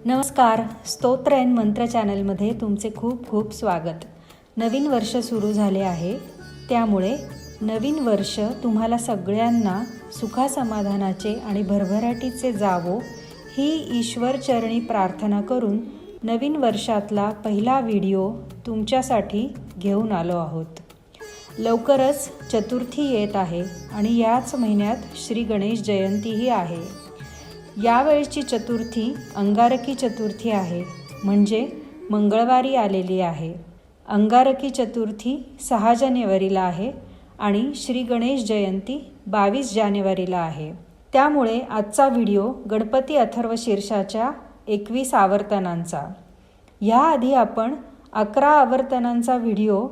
नमस्कार. स्तोत्र एन मंत्र चॅनलमध्ये तुमचे खूप खूप स्वागत. नवीन वर्ष सुरू झाले आहे, त्यामुळे नवीन वर्ष तुम्हाला सगळ्यांना सुखासमाधानाचे आणि भरभराटीचे जावो ही ईश्वरचरणी प्रार्थना करून नवीन वर्षातला पहिला व्हिडिओ तुमच्यासाठी घेऊन आलो आहोत. लवकरच चतुर्थी येत आहे आणि याच महिन्यात श्री गणेश जयंतीही आहे. यावेळची चतुर्थी अंगारकी चतुर्थी आहे, म्हणजे मंगळवारी आलेली आहे. अंगारकी चतुर्थी 6 जानेवारीला आहे आणि श्री गणेश जयंती 22 जानेवारीला आहे. त्यामुळे आजचा व्हिडिओ गणपती अथर्वशीर्षाच्या 21 आवर्तनांचा. याआधी आपण 11 आवर्तनांचा व्हिडिओ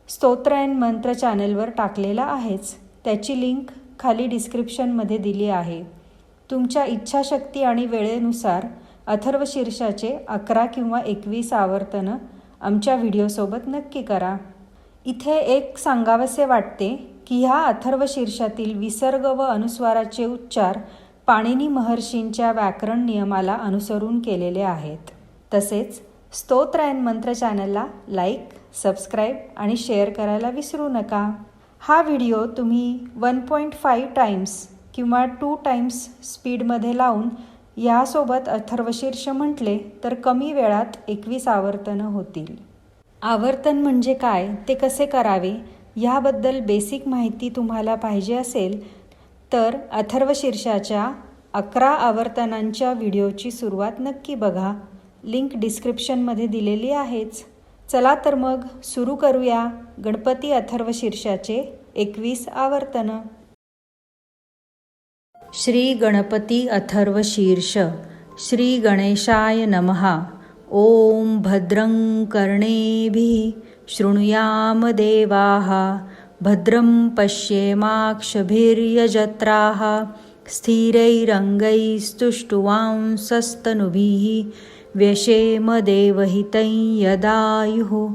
स्तोत्र एन मंत्र चॅनलवर टाकलेला आहेच. त्याची लिंक खाली डिस्क्रिप्शनमध्ये दिली आहे. तुमच्या इच्छाशक्ती आणि वेळेनुसार अथर्वशीर्षाचे 11 किंवा 21 आवर्तनं आमच्या व्हिडिओसोबत नक्की करा. इथे एक सांगावसे वाटते की ह्या अथर्वशीर्षातील विसर्ग व अनुस्वाराचे उच्चार पाणिनी महर्षींच्या व्याकरण नियमाला अनुसरून केलेले आहेत. तसेच स्तोत्र एन मंत्र चॅनलला लाईक, सबस्क्राईब आणि शेअर करायला विसरू नका. हा व्हिडिओ तुम्ही 1.5 टाइम्स किंवा 2 टाइम्स स्पीडमध्ये लावून यासोबत अथर्वशीर्ष म्हटले तर कमी वेळात 21 आवर्तनं होतील. आवर्तन म्हणजे काय, ते कसे करावे याबद्दल बेसिक माहिती तुम्हाला पाहिजे असेल तर अथर्वशीर्षाच्या 11 आवर्तनांच्या व्हिडिओची सुरुवात नक्की बघा. लिंक डिस्क्रिप्शनमध्ये दिलेली आहेच. चला तर मग सुरू करूया गणपती अथर्वशीर्षाचे 21 आवर्तनं. श्री गणपती अथर्वशीर्ष. श्री गणेशाय नमः. ओम भद्रं कर्णेभिः शृणुयाम देवाः. भद्रं पश्येमाक्षभिर्यजत्राः. स्थिरैरङ्गैस्तुष्टुवांसस्तनुभिः व्यशेम देवहितं यदायुः.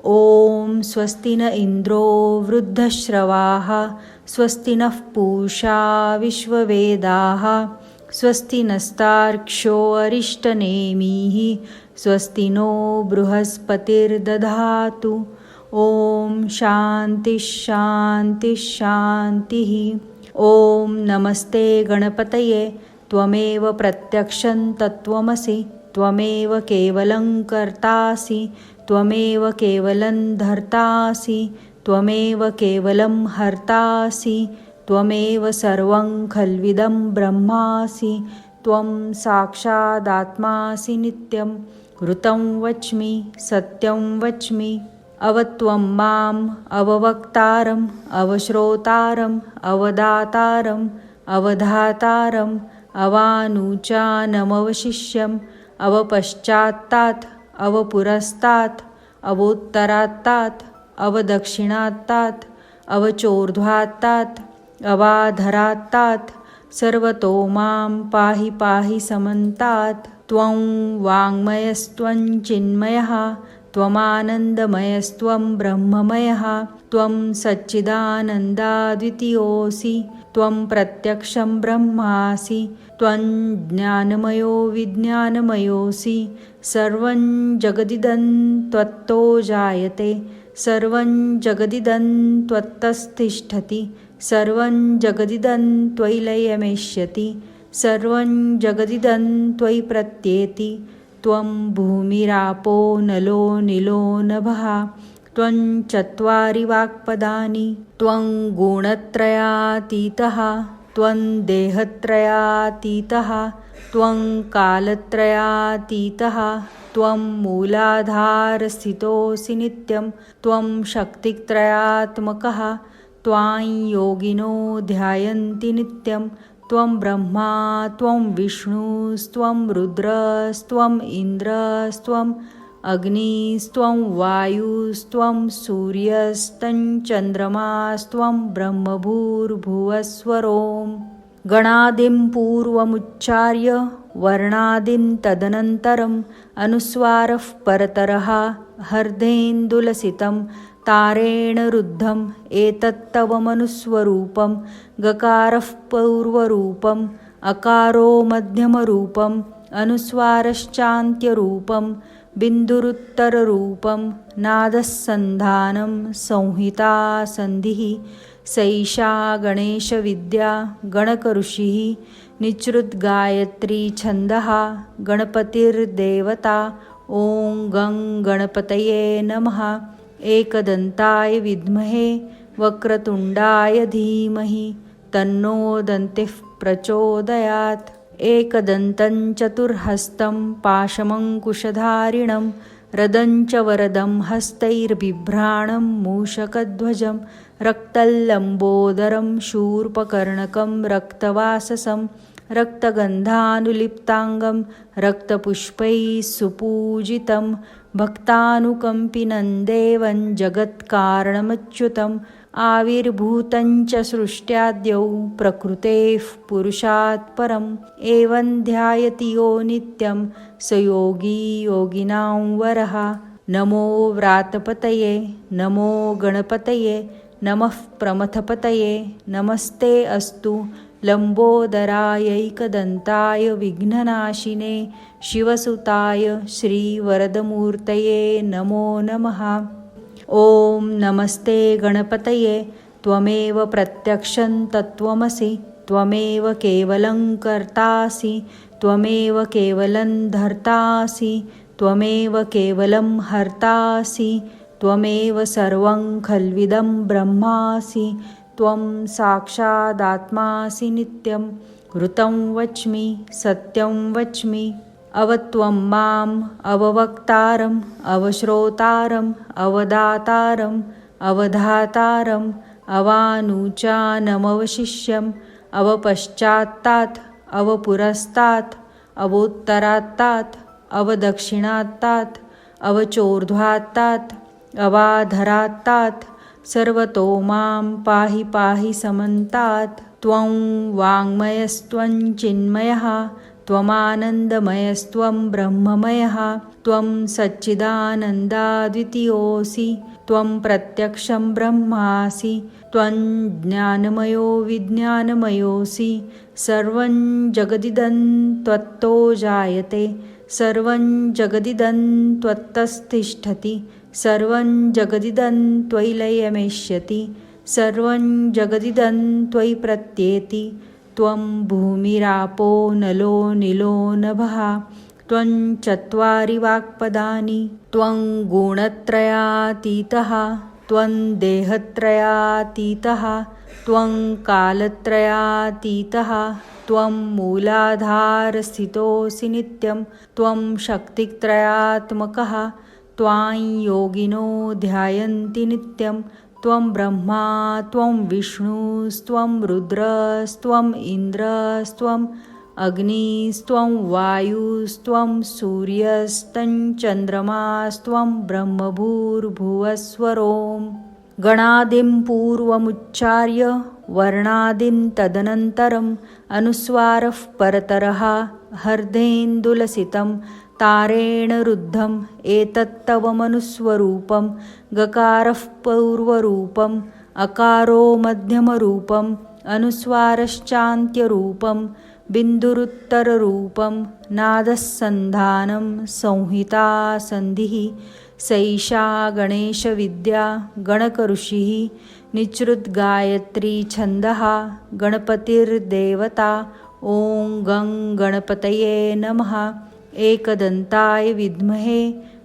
ओम स्वस्ति न इंद्रो वृद्धश्रवाः. स्वस्ति नः पूषा विश्ववेदाः. स्वस्ति नस्तार्क्ष्यो अरिष्टनेमिः. स्वस्ति नो बृहस्पतिर्दधातु. ओम शांति शांति शांतिः. ओम नमस्ते गणपतये. त्वमेव प्रत्यक्षं तत्त्वमसि. त्वमेव केवलं कर्तासि. त्वमेव केवलं धर्तासि. त्वमेव केवलं हर्तासि. त्वमेव सर्वं खल्विदं ब्रह्मासि. त्वं साक्षादात्मासि नित्यं. ऋतं वच्मि सत्यं वच्मि. अवत्वं माम् अववक्तारम् अवश्रोतारम् अवदातारम् अवधातारम् अवानुचानमवशिष्यम् अवपश्चात्तात् अवपुरस्तात् अवोत्तरात्तात् अवदक्षिणात्तात् अवचोर्ध्वात्तात् अवाधरात्तात् सर्वतो मां पाहि पाहि समन्तात्. त्वं वाङ्मयस्त्वं चिन्मयः. त्वमानन्दमयस्त्वं ब्रह्ममयः. त्वं सच्चिदानन्दाद्वितीयोऽसि. त्वं प्रत्यक्षं ब्रह्मासि. त्वं ज्ञानमयो विज्ञानमयोऽसि. सर्वं जगदिदं त्वत्तो जायते. सर्वं जगदिदं त्वत्तस्तिष्ठति. सर्वं जगदिदं त्वयि लयमेष्यति. सर्वं जगदिदं त्वयि प्रत्येति. त्वं भूमिरापो नलो निलो नभः. त्वं चत्वारि वाक्पदानि. त्वं गुणत्रयातीतः. त्वं देहत्रयातीतः. त्वं कालत्रयातीतः. त्वं मूलाधारस्थितोऽसि नित्यं. त्वं शक्तित्रयात्मकः. त्वां योगिनो ध्यायन्ति नित्यं. त्वं ब्रह्मा त्वं विष्णुस्त्वं रुद्रस्त्वं इन्द्रस्त्वं अग्निस्त्वं वायुस्त्वं सूर्यस्तं चन्द्रमास्त्वं ब्रह्मभूर्भुवस्वरोम्. गणादिं पूर्वमुच्चार्य वर्णादिं तदनन्तरम् अनुस्वारः परतरः हर्देन्दुलसितं तारेण रुद्धम्. एतत्तव मनुस्वरूपं. गकारः पूर्वरूपम्. अकारो मध्यमरूपम्. अनुस्वारश्चान्त्यरूपं बिन्दुरुत्तररूपं नादस्सन्धानं संहिता सन्धिः सैषा गणेशविद्या गणकऋषिः निचृद्गायत्री छन्दः गणपतिर्देवता ॐ गं गणपतये नमः। एकदन्ताय विद्महे वक्रतुण्डाय धीमहि तन्नो दन्तिः प्रचोदयात्। एकदन्तं चतुर्हस्तं पाशमङ्कुशधारिणं रदं च वरदं हस्तैर्बिभ्राणं मूषकध्वजं रक्तल्लम्बोदरं शूर्पकर्णकं रक्तवाससं रक्तगन्धानुलिप्ताङ्गं रक्तपुष्पैः सुपूजितं भक्तानुकम्पिनं देवं जगत्कारणमच्युतम् आविर्भूतं च सृष्ट्याद्यौ प्रकृतेः पुरुषात् परम् एवं ध्यायति यो नित्यं स योगी योगिनां वरः। नमो व्रातपतये नमो गणपतये नमः प्रमथपतये नमस्ते अस्तु लम्बोदरायैकदन्ताय विघ्ननाशिने शिवसुताय श्रीवरदमूर्तये नमो नमः। ॐ नमस्ते गणपतये त्वमेव प्रत्यक्षं तत्त्वमसि त्वमेव केवलं कर्तासि त्वमेव केवलं धर्तासि त्वमेव केवलं हर्तासि त्वमेव सर्वं खल्विदं ब्रह्मासि त्वं साक्षादात्मासि नित्यं ऋतं वच्मि सत्यं वच्मि अवत्वं माम् अववक्तारम् अवश्रोतारम् अवदातारम् अवधातारम् अवानुचानमवशिष्यम् अवपश्चात्तात् अवपुरस्तात् अवोत्तरात्तात् अवदक्षिणात्तात् अवचोर्ध्वात्तात् अवाधरात्तात् सर्वतो मां पाहि पाहि समन्तात्। त्वं वाङ्मयस्त्वं चिन्मयः त्वमानन्दमयस्त्वं ब्रह्ममयः त्वं सच्चिदानन्दाद्वितीयोऽसि त्वं प्रत्यक्षं ब्रह्मासि त्वं ज्ञानमयो विज्ञानमयोऽसि सर्वं जगदिदं त्वत्तो जायते सर्वं जगदिदं त्वत्तस्तिष्ठति सर्वं जगदिदं त्वयि लयमेष्यति सर्वं जगदिदं त्वयि प्रत्येति त्वं भूमिरापो नलो निलो नभः त्वं चत्वारि वाक्पदानि त्वं गुणत्रयातीतः त्वं देहत्रयातीतः त्वं कालत्रयातीतः त्वं मूलाधारस्थितोऽसि नित्यं त्वं शक्तित्रयात्मकः त्वां योगिनो ध्यायन्ति नित्यं त्वं ब्रह्मा त्वं विष्णुस्त्वं रुद्रस्त्वम् इन्द्रस्त्वम् अग्निस्त्वं वायुस्त्वं सूर्यस्तं चन्द्रमास्त्वं ब्रह्मभूर्भुवस्वरों। गणादिं पूर्वमुच्चार्य वर्णादिं तदनन्तरम् अनुस्वारः परतरः हर्देन्दुलसितं तारेण रुद्धम् एतत्तव मनुस्वरूपं गकारः पूर्वरूपम् अकारो मध्यमरूपम् अनुस्वारश्चान्त्यरूपं बिन्दुरुत्तररूपं नादस्सन्धानं संहिता सन्धिः सैषा गणेशविद्या गणकऋषिः निचृद्गायत्री छन्दः गणपतिर्देवता ॐ गं गणपतये नमः। एकदन्ताय विद्महे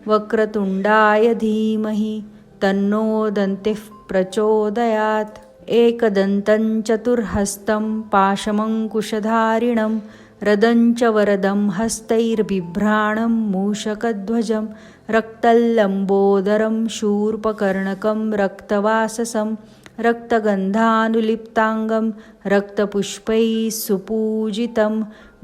वक्रतुण्डाय धीमहि तन्नो दन्तिः प्रचोदयात्। एकदन्तं चतुर्हस्तं पाशमङ्कुशधारिणं रदं च वरदं हस्तैर्बिभ्राणं मूषकध्वजं रक्तल्लम्बोदरं शूर्पकर्णकं रक्तवाससं रक्तगन्धानुलिप्ताङ्गं रक्तपुष्पैः सुपूजितं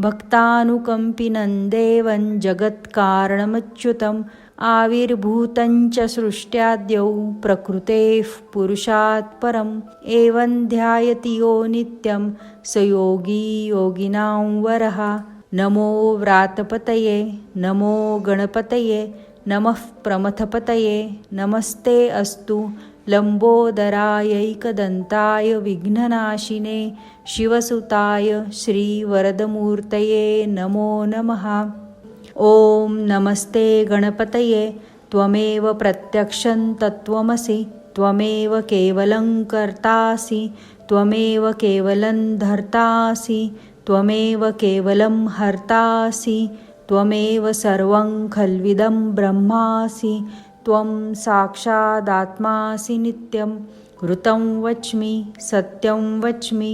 भक्तानुकम्पिनं देवं जगत्कारणमच्युतम् आविर्भूतं च सृष्ट्याद्यौ प्रकृतेः पुरुषात् परम् एवं ध्यायति यो नित्यं स योगी योगिनां वरः। नमो व्रातपतये नमो गणपतये नमः प्रमथपतये नमस्ते अस्तु लंबोदरायैकदन्ताय विघ्ननाशिने शिवसुताय श्रीवरदमूर्तये नमो नमः। ॐ नमस्ते गणपतये त्वमेव प्रत्यक्षं तत्त्वमसि त्वमेव केवलं कर्तासि त्वमेव केवलं धर्तासि त्वमेव केवलं हर्तासि त्वमेव सर्वं खल्विदं ब्रह्मासि त्वं साक्षादात्मासि नित्यं ऋतं वच्मि सत्यं वच्मि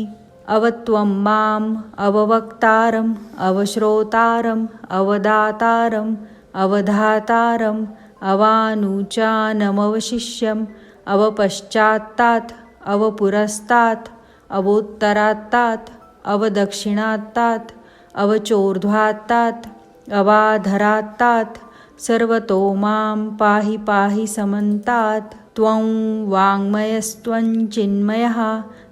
अवत्वं माम् अववक्तारम् अवश्रोतारम् अवदातारम् अवधातारम् अवानुचानमवशिष्यम् अवपश्चात्तात् अवपुरस्तात् अवोत्तरात्तात् अवदक्षिणात्तात् अवचोर्ध्वात्तात् अवाधरात्तात् सर्वतो मां पाहि पाहि समन्तात्। त्वं वाङ्मयस्त्वं चिन्मयः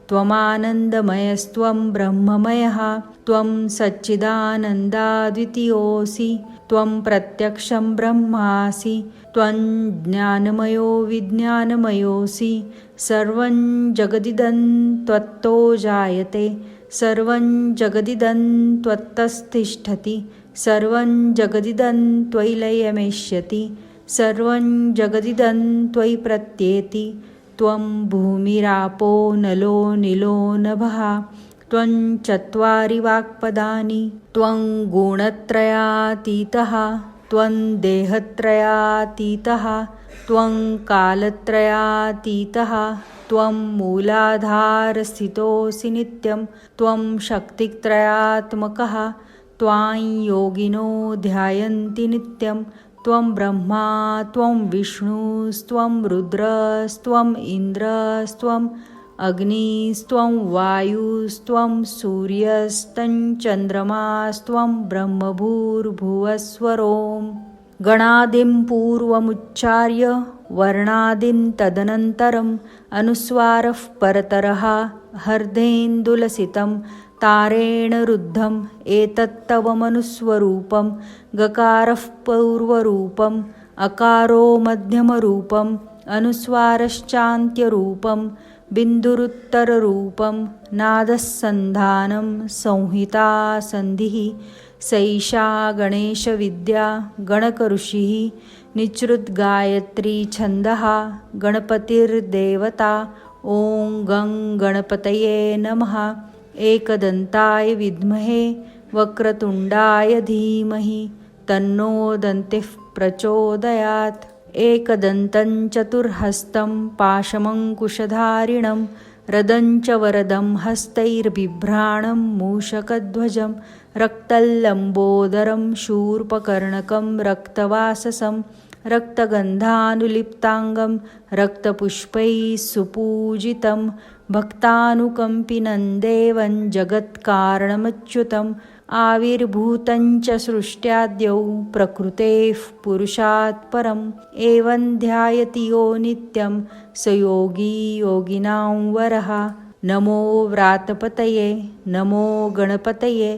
त्वमानन्दमयस्त्वं ब्रह्ममयः त्वं सच्चिदानन्दाद्वितीयोऽसि त्वं प्रत्यक्षं ब्रह्मासि त्वं ज्ञानमयो विज्ञानमयोऽसि सर्वं जगदिदं त्वत्तो जायते सर्वं जगदिदं त्वत्तस्तिष्ठति सर्वं जगदिदं त्वयि लयमेष्यति सर्वं जगदिदं त्वयि प्रत्येति त्वं भूमिरापो नलो निलो नभः त्वं चत्वारि वाक्पदानि त्वं गुणत्रयातीतः त्वं देहत्रयातीतः त्वं कालत्रयातीतः त्वं मूलाधारस्थितोऽसि नित्यं त्वं शक्तित्रयात्मकः त्वां योगिनो ध्यायन्ति नित्यं त्वं ब्रह्मा त्वं विष्णुस्त्वं रुद्रस्त्वम् इन्द्रस्त्वम् अग्निस्त्वं वायुस्त्वं सूर्यस्तं चन्द्रमास्त्वं ब्रह्मभूर्भुवस्वरोम् गणादिं पूर्वमुच्चार्य वर्णादिं तदनन्तरम् अनुस्वारः परतरः हर्देन्दुलसितं तारेण रुद्धम् एतत्तवमनुस्वरूपं गकारः पूर्वरूपम् अकारो मध्यमरूपम् अनुस्वारश्चान्त्यरूपं बिन्दुरुत्तररूपं नादस्सन्धानं संहिता सन्धिः सैषा गणेशविद्या गणकऋषिः निचृद्गायत्री छन्दः गणपतिर्देवता ॐ गं गणपतये नमः। एकदन्ताय विद्महे वक्रतुण्डाय धीमहि तन्नो दन्तिः प्रचोदयात्। एकदन्तं चतुर्हस्तं पाशमङ्कुशधारिणं रदं च वरदं हस्तैर्बिभ्राणं मूषकध्वजं रक्तल्लम्बोदरं शूर्पकर्णकं रक्तवाससं रक्तगन्धानुलिप्ताङ्गं रक्तपुष्पैः सुपूजितं भक्तानुकम्पिनं देवं जगत्कारणमच्युतम् आविर्भूतं च सृष्ट्याद्यौ प्रकृतेः पुरुषात् परम् एवं ध्यायति यो नित्यं स योगी योगिनां वरः। नमो व्रातपतये नमो गणपतये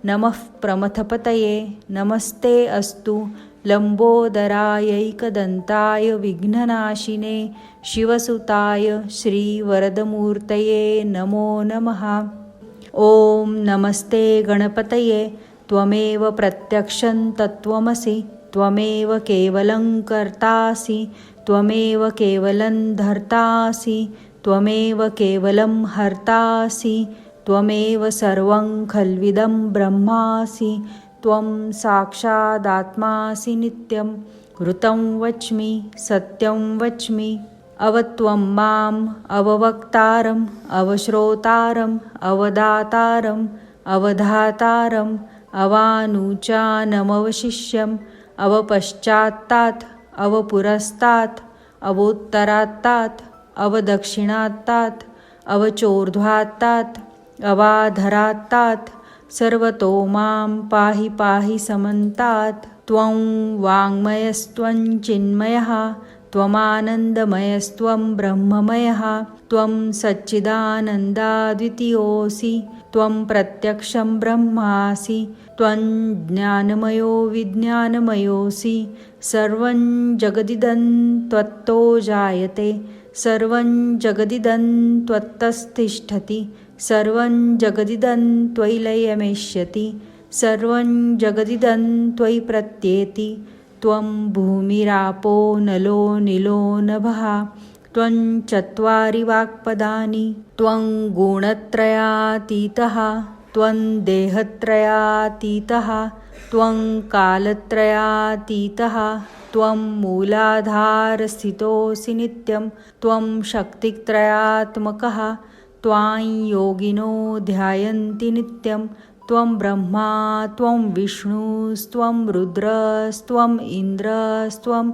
नमः प्रमथपतये नमस्ते अस्तु लंबोदरायैकदन्ताय विघ्ननाशिने शिवसुताय श्रीवरदमूर्तये नमो नमः। ॐ नमस्ते गणपतये त्वमेव प्रत्यक्षं तत्त्वमसि त्वमेव केवलं कर्तासि त्वमेव केवलं धर्तासि त्वमेव केवलं हर्तासि त्वमेव सर्वं खल्विदं ब्रह्मासि त्वं साक्षादात्मासि नित्यं ऋतं वच्मि सत्यं वच्मि अवत्वं माम् अववक्तारम् अवश्रोतारम् अवदातारम् अवधातारम् अवानुचानमवशिष्यम् अवपश्चात्तात् अवपुरस्तात् अवोत्तरात्तात् अवदक्षिणात्तात् अवचोर्ध्वात्तात् अवाधरात्तात् सर्वतो मां पाहि पाहि समन्तात्। त्वं वाङ्मयस्त्वं चिन्मयः त्वमानन्दमयस्त्वं ब्रह्ममयः त्वं सच्चिदानन्दाद्वितीयोऽसि त्वं प्रत्यक्षं ब्रह्मासि त्वं ज्ञानमयो विज्ञानमयोऽसि सर्वं जगदिदं त्वत्तो जायते सर्वं जगदिदं त्वत्तस्तिष्ठति सर्वं जगदिदं त्वयि लयमेष्यति सर्वं जगदिदं त्वयि प्रत्येति त्वं भूमिरापो नलो निलो नभः त्वं चत्वारि वाक्पदानि त्वं गुणत्रयातीतः त्वं देहत्रयातीतः त्वं कालत्रयातीतः त्वं मूलाधारस्थितोऽसि नित्यं त्वं शक्तित्रयात्मकः त्वां योगिनो ध्यायन्ति नित्यं त्वं ब्रह्मा त्वं विष्णुस्त्वं रुद्रस्त्वम् इन्द्रस्त्वम्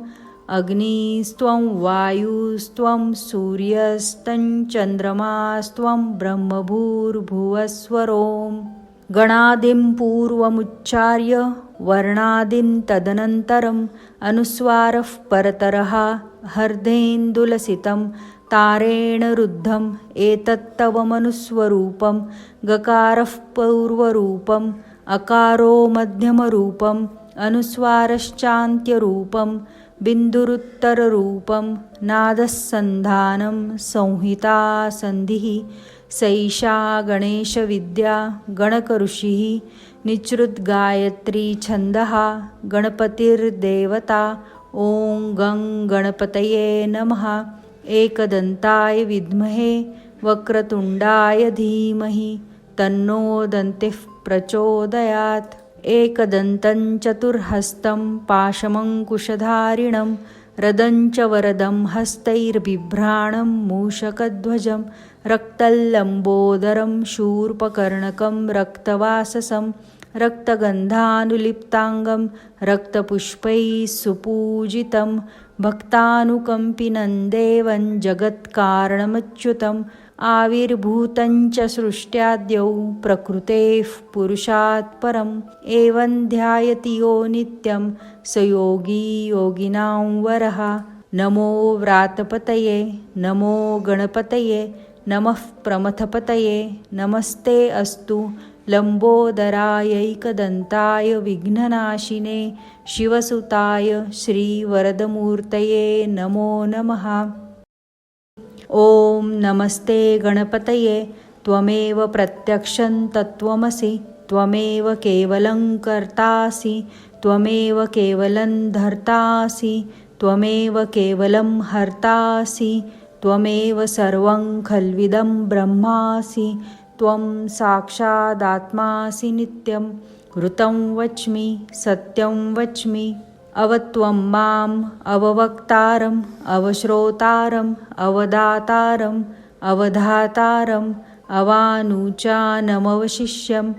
अग्निस्त्वं वायुस्त्वं सूर्यस्तं चन्द्रमास्त्वं ब्रह्मभूर्भुवस्वरोम् गणादिं पूर्वमुच्चार्य वर्णादिं तदनन्तरम् अनुस्वारः परतरः हर्देन्दुलसितं तारेण रुद्धम् एतत्तव मनुस्वरूपं गकारः पूर्वरूपम् अकारो मध्यमरूपम् अनुस्वारश्चान्त्यरूपं बिन्दुरुत्तररूपं नादस्सन्धानं संहिता सन्धिः सैषा गणेशविद्या गणकऋषिः निचृद्गायत्री छन्दः गणपतिर्देवता ॐ गं गणपतये नमः एकदन्ताय विद्महे वक्रतुण्डाय धीमहि तन्नो दन्तिः प्रचोदयात् एकदन्तं चतुर्हस्तं पाशमङ्कुशधारिणं रदं च वरदं हस्तैर्बिभ्राणं मूषकध्वजं रक्तल्लम्बोदरं शूर्पकर्णकं रक्तवाससं रक्तगन्धानुलिप्ताङ्गं रक्तपुष्पैः सुपूजितं भक्तानुकम्पिनं देवं जगत्कारणमच्युतम् आविर्भूतं च सृष्ट्याद्यौ प्रकृतेः पुरुषात् परम् एवं ध्यायति यो नित्यं स योगी योगिनां वरः नमो व्रातपतये नमो गणपतये नमः प्रमथपतये नमस्ते अस्तु लम्बोदरायैकदन्ताय विघ्ननाशिने शिवसुताय श्रीवरदमूर्तये नमो नमः। ॐ नमस्ते गणपतये त्वमेव प्रत्यक्षं तत्त्वमसि त्वमेव केवलं कर्तासि त्वमेव केवलं धर्तासि त्वमेव केवलं हर्तासि त्वमेव सर्वं खल्विदं ब्रह्मासि त्वं साक्षादात्मासि नित्यं ऋतं वच्मि सत्यं वच्मि अवत्वं माम् अववक्तारम् अवश्रोतारम् अवदातारम् अवधातारम् अवानुचानमवशिष्यम्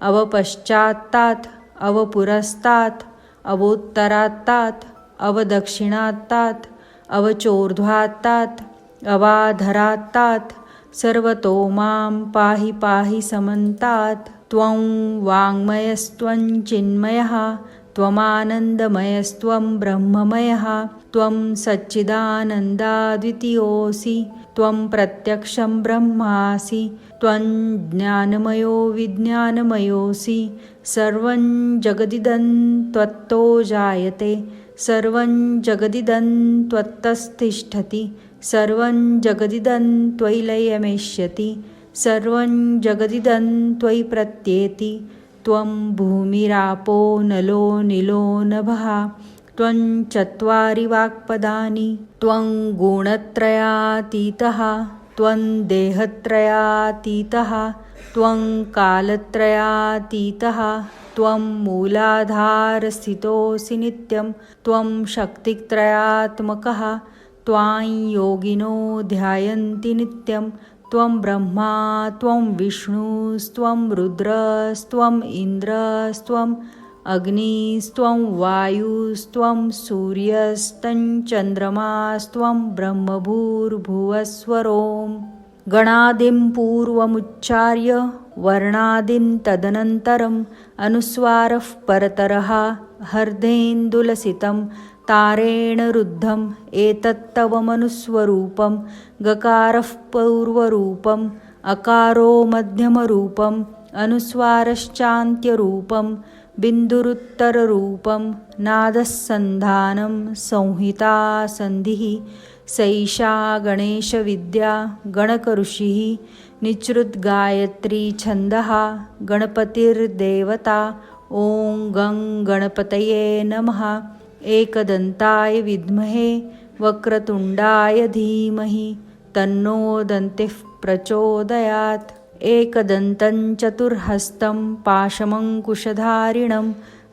अवपश्चात्तात् अवपुरस्तात् अवोत्तरात्तात् अवदक्षिणात्तात् अवचोर्ध्वात्तात् अवाधरात्तात् सर्वतो मां पाहि पाहि समन्तात् त्वं वाङ्मयस्त्वं चिन्मयः त्वमानन्दमयस्त्वं ब्रह्ममयः त्वं सच्चिदानन्दाद्वितीयोऽसि त्वं प्रत्यक्षं ब्रह्मासि त्वं ज्ञानमयो विज्ञानमयोऽसि सर्वं जगदिदं त्वत्तो जायते सर्वं जगदिदं त्वत्तस्तिष्ठति सर्वं जगदिदं त्वयि लयमेष्यति सर्वं जगदिदं त्वयि प्रत्येति त्वं भूमिरापो नलो निलो नभः त्वं चत्वारि वाक्पदानि त्वं गुणत्रयातीतः त्वं देहत्रयातीतः त्वं कालत्रयातीतः त्वं मूलाधारस्थितोऽसि नित्यं त्वं शक्तित्रयात्मकः त्वां योगिनो ध्यायन्ति नित्यं त्वं ब्रह्मा त्वं विष्णुस्त्वं रुद्रस्त्वम् इन्द्रस्त्वम् अग्निस्त्वं वायुस्त्वं सूर्यस्तं चन्द्रमास्त्वं ब्रह्मभूर्भुवस्वरोम् गणादिं पूर्वमुच्चार्य वर्णादिं तदनन्तरम् अनुस्वारः परतरः हर्देन्दुलसितं तारेण रुद्धम् एतत्तव मनुस्वरूपं गकारः पूर्वरूपम् अकारो मध्यमरूपम् अनुस्वारश्चान्त्यरूपं बिन्दुरुत्तररूपं नादस्सन्धानं संहिता सन्धिः सैषा गणेशविद्या गणकऋषिः निसृद्गायत्री छन्दः गणपतिर्देवता ॐ गं गणपतये नमः। एकदन्ताय विद्महे वक्रतुण्डाय धीमहि तन्नो दन्तिः प्रचोदयात्। एकदन्तं चतुर्हस्तं पाशमङ्कुशधारिणं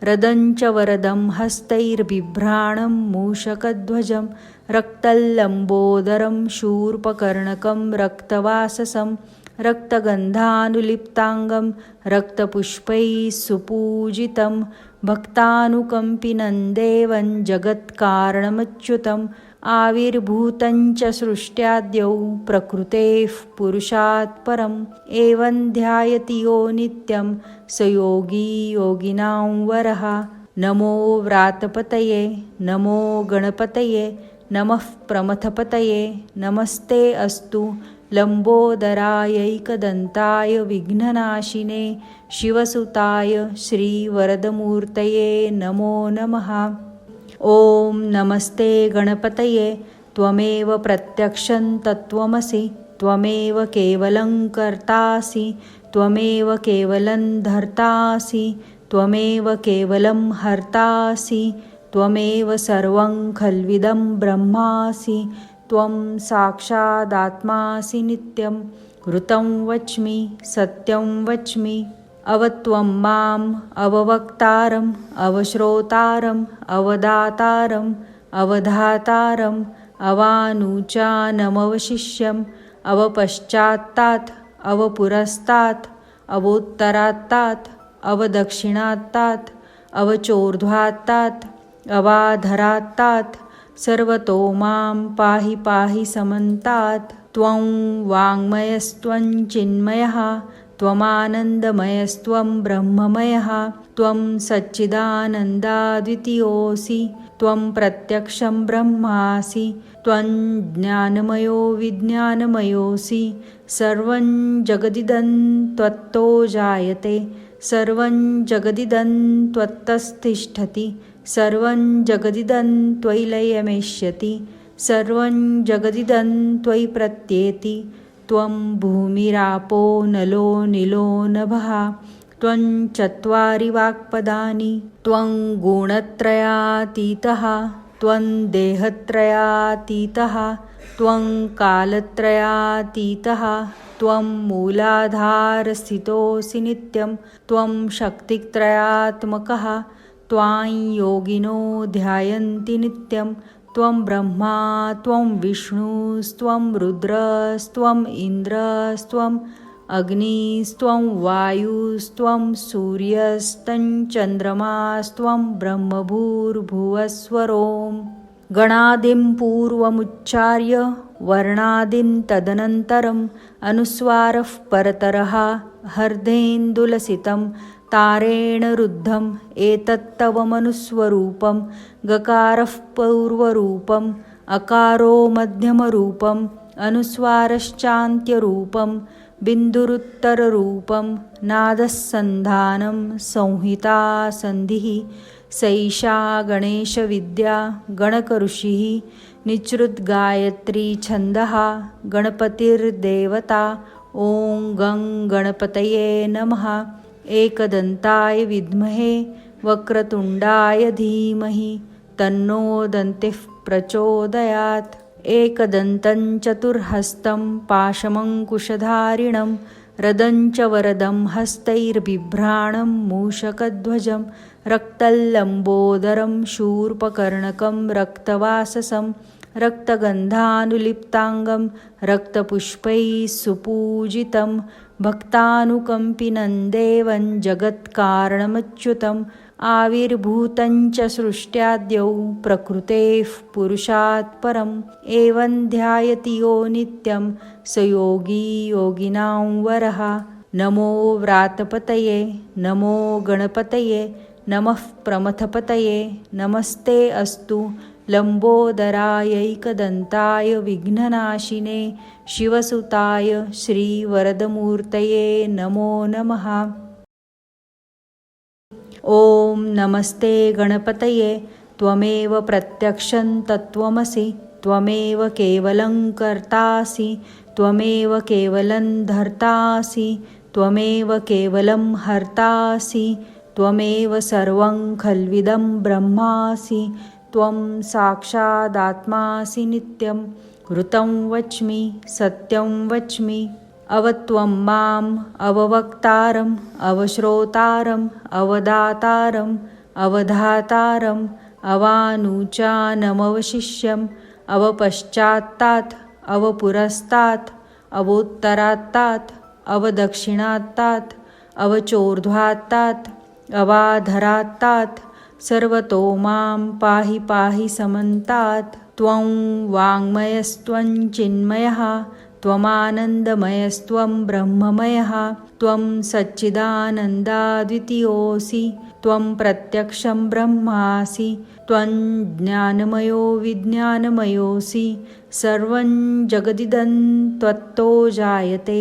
रदं च वरदं हस्तैर्बिभ्राणं मूषकध्वजं रक्तल्लम्बोदरं शूर्पकर्णकं रक्तवाससं रक्तगन्धानुलिप्ताङ्गं रक्तपुष्पैः सुपूजितं भक्तानुकम्पिनं देवं जगत्कारणमच्युतम् आविर्भूतं च सृष्ट्याद्यौ प्रकृतेः पुरुषात् परम् एवं ध्यायति यो नित्यं स योगी योगिनां वरः। नमो व्रातपतये नमो गणपतये नमः प्रमथपतये नमस्ते अस्तु लम्बोदरायैकदन्ताय विघ्ननाशिने शिवसुताय श्रीवरदमूर्तये नमो नमः। ॐ नमस्ते गणपतये त्वमेव प्रत्यक्षं तत्त्वमसि त्वमेव केवलं कर्तासि त्वमेव केवलं धर्तासि त्वमेव केवलं हर्तासि त्वमेव सर्वं खल्विदं ब्रह्मासि त्वं साक्षादात्मासि नित्यं ऋतं वच्मि सत्यं वच्मि अवत्वं माम् अववक्तारम् अवश्रोतारम् अवदातारम् अवधातारम् अवानुचानमवशिष्यम् अवपश्चात्तात् अवपुरस्तात् अवोत्तरात्तात् अवदक्षिणात्तात् अवचोर्ध्वात्तात् अवाधरात्तात् सर्वतो मां पाहि पाहि समन्तात्। त्वं वाङ्मयस्त्वं चिन्मयः त्वमानन्दमयस्त्वं ब्रह्ममयः त्वं सच्चिदानन्दाद्वितीयोऽसि त्वं प्रत्यक्षं ब्रह्मासि त्वं ज्ञानमयो विज्ञानमयोऽसि सर्वं जगदिदं त्वत्तो जायते सर्वं जगदिदं त्वत्तस्तिष्ठति सर्वं जगदिदं त्वयि लयमेष्यति सर्वं जगदिदं त्वयि प्रत्येति त्वं भूमिरापो नलो निलो नभः त्वं चत्वारि वाक्पदानि त्वं गुणत्रयातीतः त्वं देहत्रयातीतः त्वं कालत्रयातीतः त्वं मूलाधारस्थितोऽसि नित्यं त्वं शक्तित्रयात्मकः त्वां योगिनो ध्यायन्ति नित्यं त्वं ब्रह्मा त्वं विष्णुस्त्वं रुद्रस्त्वम् इन्द्रस्त्वम् अग्निस्त्वं वायुस्त्वं सूर्यस्तं चन्द्रमास्त्वं ब्रह्मभूर्भुवस्वरों। गणादिं पूर्वमुच्चार्य वर्णादिं तदनन्तरम् अनुस्वारः परतरः हर्देन्दुलसितं तारेण रुद्धम् एतत्तव मनुस्वरूपं गकारः पूर्वरूपम् अकारो मध्यमरूपम् अनुस्वारश्चान्त्यरूपं बिन्दुरुत्तररूपं नादस्सन्धानं संहिता सन्धिः सैषा गणेशविद्या गणकऋषिः निसृद्गायत्री छन्दः गणपतिर्देवता ॐ गं गणपतये नमः। एकदन्ताय विद्महे वक्रतुण्डाय धीमहि तन्नो दन्तिः प्रचोदयात्। एकदन्तं चतुर्हस्तं पाशमङ्कुशधारिणं रदं च वरदं हस्तैर्बिभ्राणं मूषकध्वजं रक्तल्लम्बोदरं शूर्पकर्णकं रक्तवाससं रक्तगन्धानुलिप्ताङ्गं रक्तपुष्पैः सुपूजितं भक्तानुकम्पिनं देवं जगत्कारणमच्युतम् आविर्भूतं च सृष्ट्याद्यौ प्रकृतेः पुरुषात् परम् एवं ध्यायति यो नित्यं स योगी योगिनां वरः। नमो व्रातपतये नमो गणपतये नमः प्रमथपतये नमस्ते अस्तु लम्बोदरायैकदन्ताय विघ्ननाशिने शिवसुताय श्रीवरदमूर्तये नमो नमः। ॐ नमस्ते गणपतये त्वमेव प्रत्यक्षं तत्त्वमसि त्वमेव केवलं कर्तासि त्वमेव केवलं धर्तासि त्वमेव केवलं हर्तासि त्वमेव सर्वं खल्विदं ब्रह्मासि त्वं साक्षादात्मासि नित्यं ऋतं वच्मि सत्यं वच्मि अवत्वं माम् अववक्तारम् अवश्रोतारम् अवदातारम् अवधातारम् अवानुचानमवशिष्यम् अवपश्चात्तात् अवपुरस्तात् अवोत्तरात्तात् अवदक्षिणात्तात् अवचोर्ध्वात्तात् अवाधरात्तात् सर्वतो मां पाहि पाहि समन्तात् त्वं वाङ्मयस्त्वं चिन्मयः त्वमानन्दमयस्त्वं ब्रह्ममयः त्वं सच्चिदानन्दाद्वितीयोऽसि त्वं प्रत्यक्षं ब्रह्मासि त्वं ज्ञानमयो विज्ञानमयोऽसि सर्वं जगदिदं त्वत्तो जायते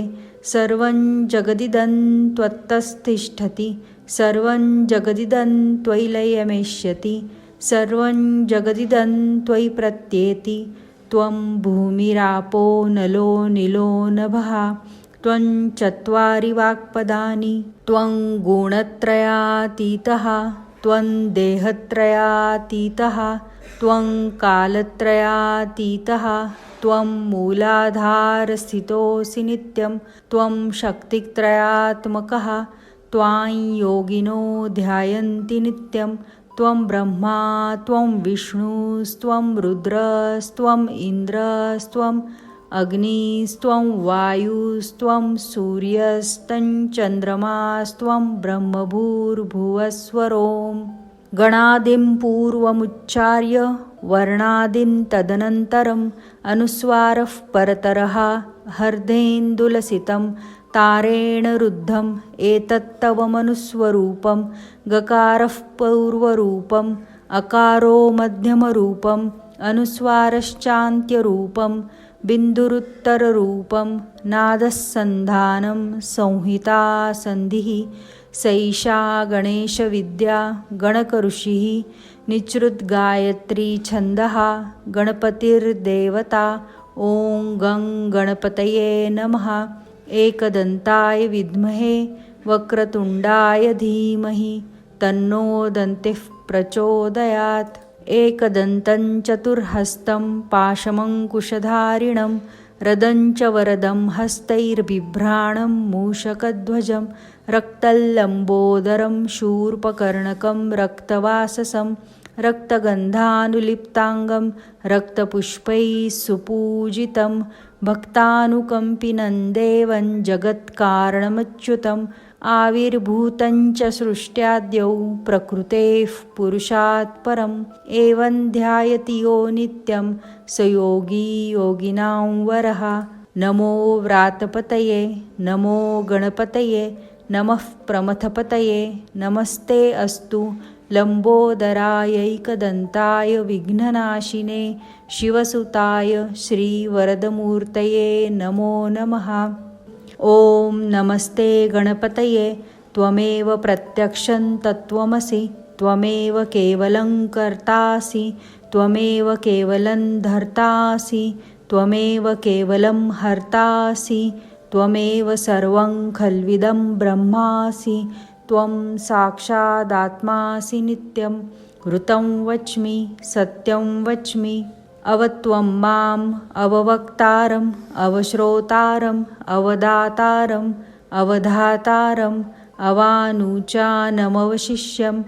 सर्वं जगदिदं त्वत्तस्तिष्ठति सर्वं जगदिदं त्वयि लयमेष्यति सर्वं जगदिदं त्वयि प्रत्येति त्वं भूमिरापो नलो निलो नभः त्वं चत्वारि वाक्पदानि त्वं गुणत्रयातीतः त्वं देहत्रयातीतः त्वं कालत्रयातीतः त्वं मूलाधारस्थितोऽसि नित्यं त्वं शक्तित्रयात्मकः त्वां योगिनो ध्यायन्ति नित्यं त्वं ब्रह्मा त्वं विष्णुस्त्वं रुद्रस्त्वम् इन्द्रस्त्वम् अग्निस्त्वं वायुस्त्वं सूर्यस्तं चन्द्रमास्त्वं ब्रह्मभूर्भुवस्वरोम् गणादिं पूर्वमुच्चार्य वर्णादिं तदनन्तरम् अनुस्वारः परतरः हर्देन्दुलसितं तारेण रुद्धम् एतत्तव मनुस्वरूपं गकारः पूर्वरूपम् अकारो मध्यमरूपम् अनुस्वारश्चान्त्यरूपं बिन्दुरुत्तररूपं नादस्सन्धानं संहिता सन्धिः सैषा गणेशविद्या गणकऋषिः निचृद्गायत्री छन्दः गणपतिर्देवता ॐ गं गणपतये नमः एकदन्ताय विद्महे वक्रतुण्डाय धीमहि तन्नो दन्तिः प्रचोदयात् एकदन्तं चतुर्हस्तं पाशमङ्कुशधारिणं रदं च वरदं हस्तैर्बिभ्राणं मूषकध्वजं रक्तल्लम्बोदरं शूर्पकर्णकं रक्तवाससं रक्तगन्धानुलिप्ताङ्गं रक्तपुष्पैः सुपूजितं भक्तानुकम्पिनं देवं जगत्कारणमच्युतम् आविर्भूतं च सृष्ट्याद्यौ प्रकृतेः पुरुषात् परम् एवं ध्यायति यो नित्यं स योगी योगिनां वरः नमो व्रातपतये नमो गणपतये नमः प्रमथपतये नमस्ते अस्तु लम्बोदरायैकदन्ताय विघ्ननाशिने शिवसुताय श्रीवरदमूर्तये नमो नमः ॐ नमस्ते गणपतये त्वमेव प्रत्यक्षं तत्त्वमसि त्वमेव केवलं कर्तासि त्वमेव केवलं धर्तासि त्वमेव केवलं हर्तासि त्वमेव सर्वं खल्विदं ब्रह्मासि त्वं साक्षादात्मासि नित्यं ऋतं वच्मि सत्यं वच्मि अवत्वं माम् अववक्तारम् अवश्रोतारम् अवदातारम् अवधातारम् अवानुचानमवशिष्यम्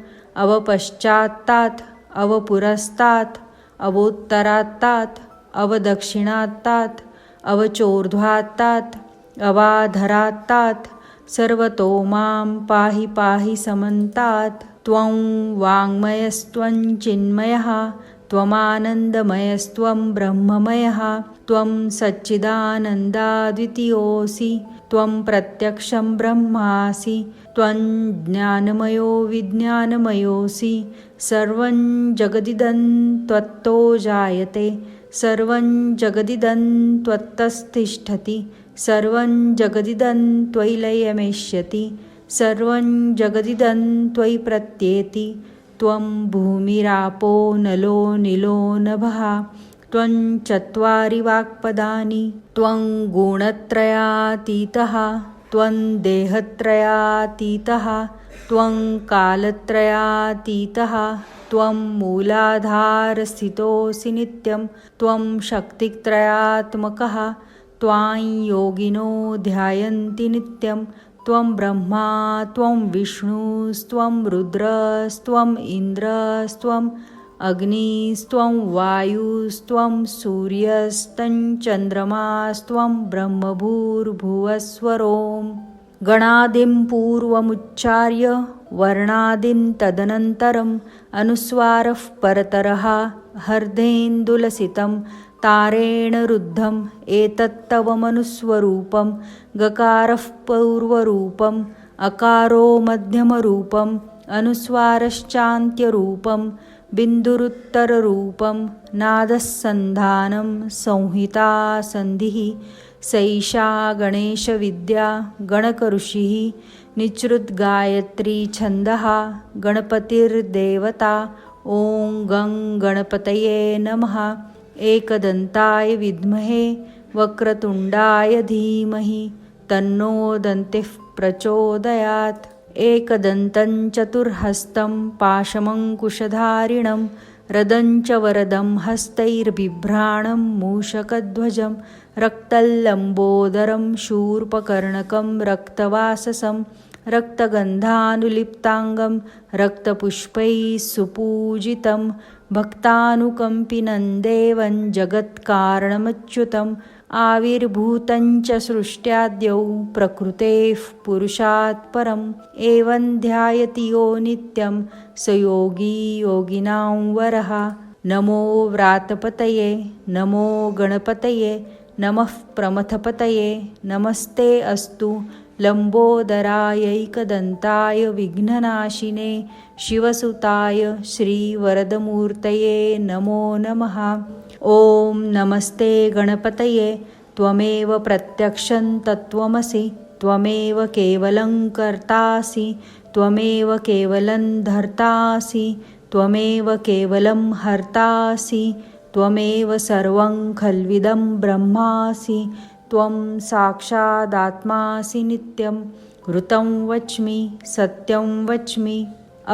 अवपश्चात्तात् अवपुरस्तात् अवोत्तरात्तात् अवदक्षिणात्तात् अवचोर्ध्वात्तात् अवाधरात्तात् सर्वतो मां पाहि पाहि समन्तात् त्वं वाङ्मयस्त्वं चिन्मयः त्वमानन्दमयस्त्वं ब्रह्ममयः त्वं सच्चिदानन्दाद्वितीयोऽसि त्वं प्रत्यक्षं ब्रह्मासि त्वं ज्ञानमयो विज्ञानमयोऽसि सर्वं जगदिदं त्वत्तो जायते सर्वं जगदिदं त्वत्तस्तिष्ठति सर्वं जगदिदं त्वयि लयमेष्यति सर्वं जगदिदं त्वयि प्रत्येति त्वं भूमिरापो नलो निलो नभः त्वं चत्वारि वाक्पदानि त्वं गुणत्रयातीतः त्वं देहत्रयातीतः त्वं कालत्रयातीतः त्वं मूलाधारस्थितोऽसि नित्यं त्वं शक्तित्रयात्मकः त्वां योगिनो ध्यायन्ति नित्यं त्वं ब्रह्मा त्वं विष्णुस्त्वं रुद्रस्त्वं इन्द्रस्त्वं अग्निस्त्वं वायुस्त्वं सूर्यस्तं चन्द्रमास्त्वं ब्रह्मभूर्भुवस्वरों गणादिं पूर्वमुच्चार्य वर्णादिं तदनन्तरम् अनुस्वारः परतरः हर्देन्दुलसितं तारेण रुद्धम् एतत्तव मनुस्वरूपं गकारः पूर्वरूपम् अकारो मध्यमरूपम् अनुस्वारश्चान्त्यरूपं बिन्दुरुत्तररूपं नादस्सन्धानं संहिता सन्धिः सैषा गणेशविद्या गणकऋषिः निचृद्गायत्री छन्दः गणपतिर्देवता ॐ गं गणपतये नमः। एकदन्ताय विद्महे वक्रतुण्डाय धीमहि तन्नो दन्तिः प्रचोदयात्। एकदन्तं चतुर्हस्तं पाशमङ्कुशधारिणं रदं च वरदं हस्तैर्बिभ्राणं मूषकध्वजं रक्तल्लम्बोदरं शूर्पकर्णकं रक्तवाससं रक्तगन्धानुलिप्ताङ्गं रक्तपुष्पैः सुपूजितं भक्तानुकम्पिनं देवं जगत्कारणमच्युतम् आविर्भूतं च सृष्ट्याद्यौ प्रकृतेः पुरुषात् परम् एवं ध्यायति यो नित्यं स योगी योगिनां वरः। नमो व्रातपतये नमो गणपतये नमः प्रमथपतये नमस्ते अस्तु लम्बोदरायैकदन्ताय विघ्ननाशिने शिवसुताय श्रीवरदमूर्तये नमो नमः। ॐ नमस्ते गणपतये त्वमेव प्रत्यक्षं तत्त्वमसि त्वमेव केवलं कर्तासि त्वमेव केवलं धर्तासि त्वमेव केवलं हर्तासि त्वमेव सर्वं खल्विदं ब्रह्मासि त्वं साक्षादात्मासि नित्यं ऋतं वच्मि सत्यं वच्मि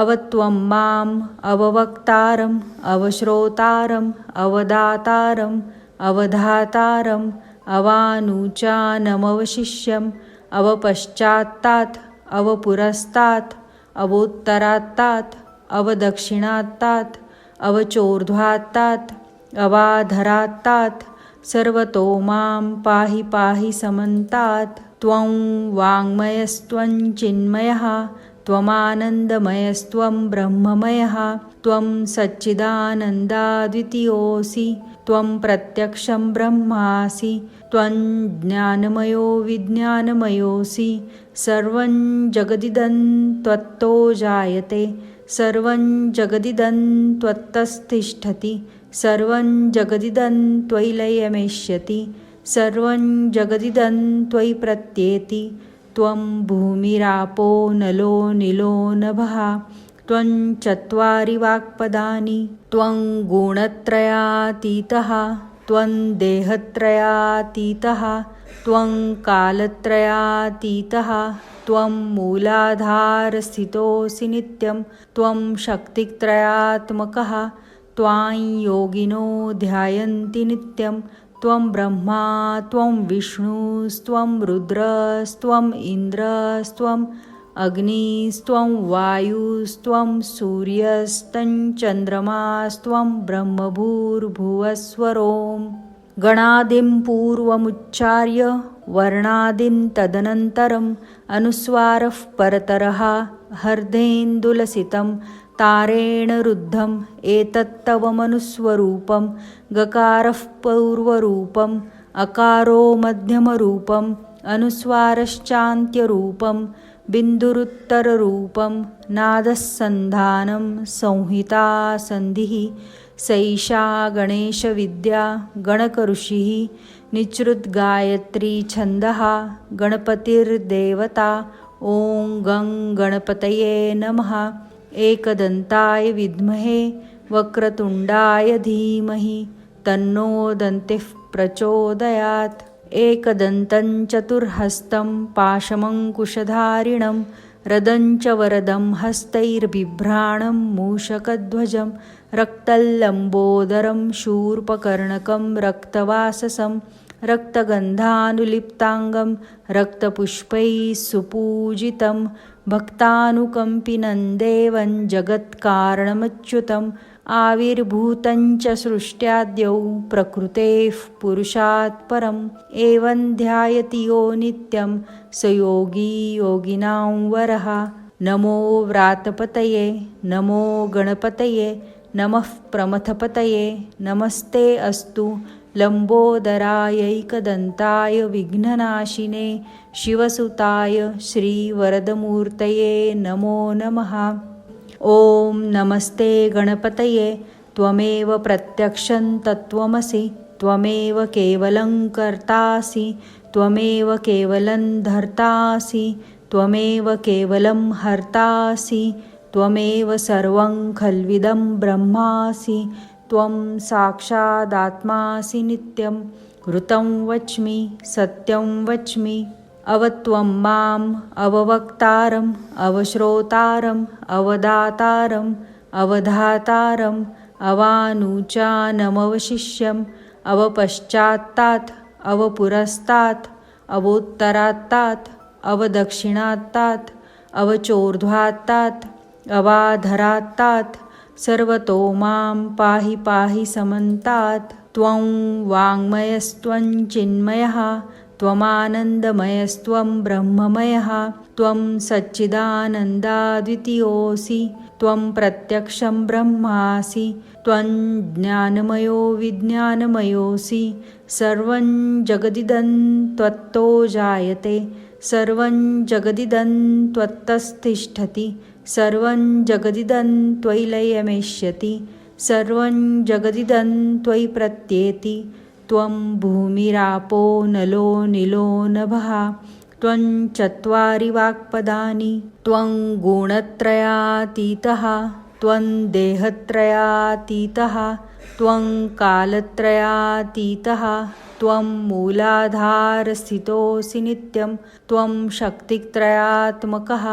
अवत्वं माम् अववक्तारम् अवश्रोतारम् अवदातारम् अवधातारम् अवानुचानमवशिष्यम् अवपश्चात्तात् अवपुरस्तात् अवोत्तरात्तात् अवदक्षिणात्तात् अवचोर्ध्वात्तात् अवाधरात्तात् सर्वतो मां पाहि पाहि समन्तात्। त्वं वाङ्मयस्त्वं चिन्मयः त्वमानन्दमयस्त्वं ब्रह्ममयः त्वं सच्चिदानन्दाद्वितीयोऽसि त्वं प्रत्यक्षं ब्रह्मासि त्वं ज्ञानमयो विज्ञानमयोऽसि सर्वं जगदिदं त्वत्तो जायते सर्वं जगदिदं त्वत्तस्तिष्ठति सर्वं जगदिदं त्वयि लयमेष्यति सर्वं जगदिदं त्वयि प्रत्येति त्वं भूमिरापो नलो निलो नभः त्वं चत्वारि वाक्पदानि त्वं गुणत्रयातीतः त्वं देहत्रयातीतः त्वं कालत्रयातीतः त्वं मूलाधारस्थितोऽसि नित्यं त्वं शक्तित्रयात्मकः त्वां योगिनो ध्यायन्ति नित्यं त्वं ब्रह्मा त्वं विष्णुस्त्वं रुद्रस्त्वं इन्द्रस्त्वं अग्निस्त्वं वायुस्त्वं सूर्यस्तं चन्द्रमास्त्वं ब्रह्मभूर्भुवस्वरों गणादिं पूर्वमुच्चार्य वर्णादिं तदनन्तरम् अनुस्वारः परतरः हर्देन्दुलसितं तारेण रुद्धम् एतत्तव मनुस्वरूपं गकारः पूर्वरूपम् अकारो मध्यमरूपम् अनुस्वारश्चान्त्यरूपं बिन्दुरुत्तररूपं नादस्सन्धानं संहिता सन्धिः सैषा गणेशविद्या गणकऋषिः निचृद्गायत्री छन्दः गणपतिर्देवता ॐ गं गणपतये नमः। एकदन्ताय विद्महे वक्रतुण्डाय धीमहि तन्नो दन्तिः प्रचोदयात्। एकदन्तं चतुर्हस्तं पाशमङ्कुशधारिणं रदं च वरदं हस्तैर्बिभ्राणं मूषकध्वजं रक्तल्लम्बोदरं शूर्पकर्णकं रक्तवाससं रक्तगन्धानुलिप्ताङ्गं रक्तपुष्पैः सुपूजितं भक्तानुकम्पिनं देवं जगत्कारणमच्युतम् आविर्भूतं च सृष्ट्याद्यौ प्रकृतेः पुरुषात् परम् एवं ध्यायति यो नित्यं स योगी योगिनां वरः। नमो व्रातपतये नमो गणपतये नमः प्रमथपतये नमस्ते अस्तु लम्बोदरायैकदन्ताय विघ्ननाशिने शिवसुताय श्रीवरदमूर्तये नमो नमः। ॐ नमस्ते गणपतये त्वमेव प्रत्यक्षं तत्त्वमसि त्वमेव केवलं कर्तासि त्वमेव केवलं धर्तासि त्वमेव केवलं हर्तासि त्वमेव सर्वं खल्विदं ब्रह्मासि त्वं साक्षादात्मासि नित्यं ऋतं वच्मि सत्यं वच्मि अवत्वं माम् अववक्तारम् अवश्रोतारम् अवदातारम् अवधातारम् अवानुचानमवशिष्यम् अवपश्चात्तात् अवपुरस्तात् अवोत्तरात्तात् अवदक्षिणात्तात् अवचोर्ध्वात्तात् अवाधरात्तात् सर्वतो मां पाहि पाहि समन्तात्। त्वं वाङ्मयस्त्वं चिन्मयः त्वमानन्दमयस्त्वं ब्रह्ममयः त्वं सच्चिदानन्दाद्वितीयोऽसि त्वं प्रत्यक्षं ब्रह्मासि त्वं ज्ञानमयो विज्ञानमयोऽसि सर्वं जगदिदं त्वत्तो जायते सर्वं जगदिदं त्वत्तस्तिष्ठति सर्वं जगदिदं त्वयि लयमेष्यति सर्वं जगदिदं त्वयि प्रत्येति त्वं भूमिरापो नलो निलो नभः त्वं चत्वारि वाक्पदानि त्वं गुणत्रयातीतः त्वं देहत्रयातीतः त्वं कालत्रयातीतः त्वं मूलाधारस्थितोऽसि नित्यं त्वं शक्तित्रयात्मकः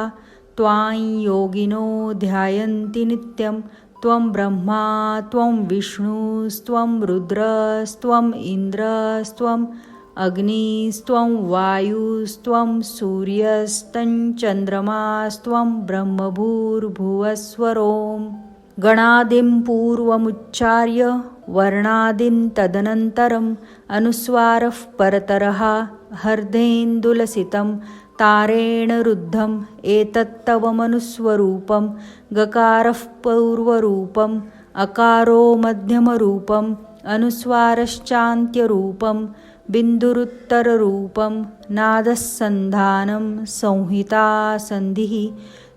त्वां योगिनो ध्यायन्ति नित्यं त्वं ब्रह्मा त्वं विष्णुस्त्वं रुद्रस्त्वम् इन्द्रस्त्वम् अग्निस्त्वं वायुस्त्वं सूर्यस्तं चन्द्रमास्त्वं ब्रह्मभूर्भुवस्वरोम् गणादिं पूर्वमुच्चार्य वर्णादिं तदनन्तरम् अनुस्वारः परतरः हर्देन्दुलसितं तारेण रुद्धम् एतत्तव मनुस्वरूपं गकारः पूर्वरूपम् अकारो मध्यमरूपम् अनुस्वारश्चान्त्यरूपं बिन्दुरुत्तररूपं नादस्सन्धानं संहिता सन्धिः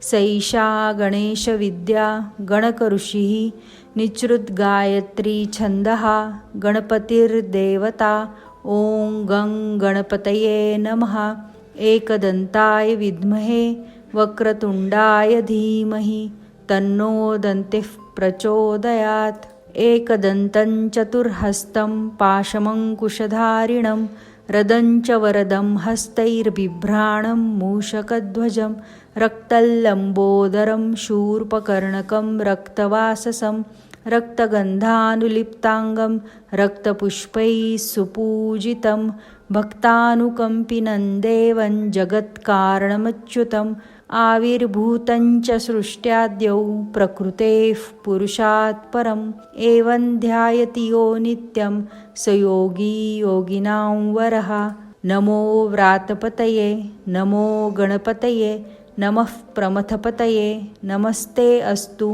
सैषा गणेशविद्या गणकऋषिः निचृद्गायत्री छन्दः गणपतिर्देवता ॐ गं गणपतये नमः। एकदन्ताय विद्महे वक्रतुण्डाय धीमहि तन्नो दन्तिः प्रचोदयात्। एकदन्तं चतुर्हस्तं पाशमङ्कुशधारिणं रदं च वरदं हस्तैर्बिभ्राणं मूषकध्वजं रक्तल्लम्बोदरं शूर्पकर्णकं रक्तवाससं रक्तगन्धानुलिप्ताङ्गं रक्तपुष्पैः सुपूजितं भक्तानुकम्पिनं देवं जगत्कारणमच्युतम् आविर्भूतं च सृष्ट्याद्यौ प्रकृतेः पुरुषात् परम् एवं ध्यायति यो नित्यं स योगी योगिनां वरः। नमो व्रातपतये नमो गणपतये नमः प्रमथपतये नमस्ते अस्तु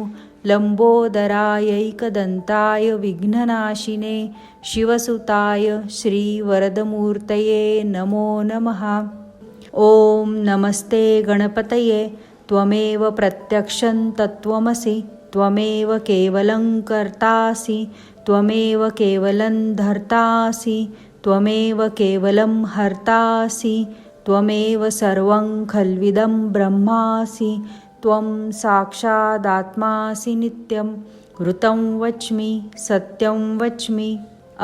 लम्बोदरायैकदन्ताय विघ्ननाशिने शिवसुताय श्रीवरदमूर्तये नमो नमः। ॐ नमस्ते गणपतये त्वमेव प्रत्यक्षं तत्त्वमसि त्वमेव केवलं कर्तासि त्वमेव केवलं धर्तासि त्वमेव केवलं हर्तासि त्वमेव सर्वं खल्विदं ब्रह्मासि त्वं साक्षादात्मासि नित्यं ऋतं वच्मि सत्यं वच्मि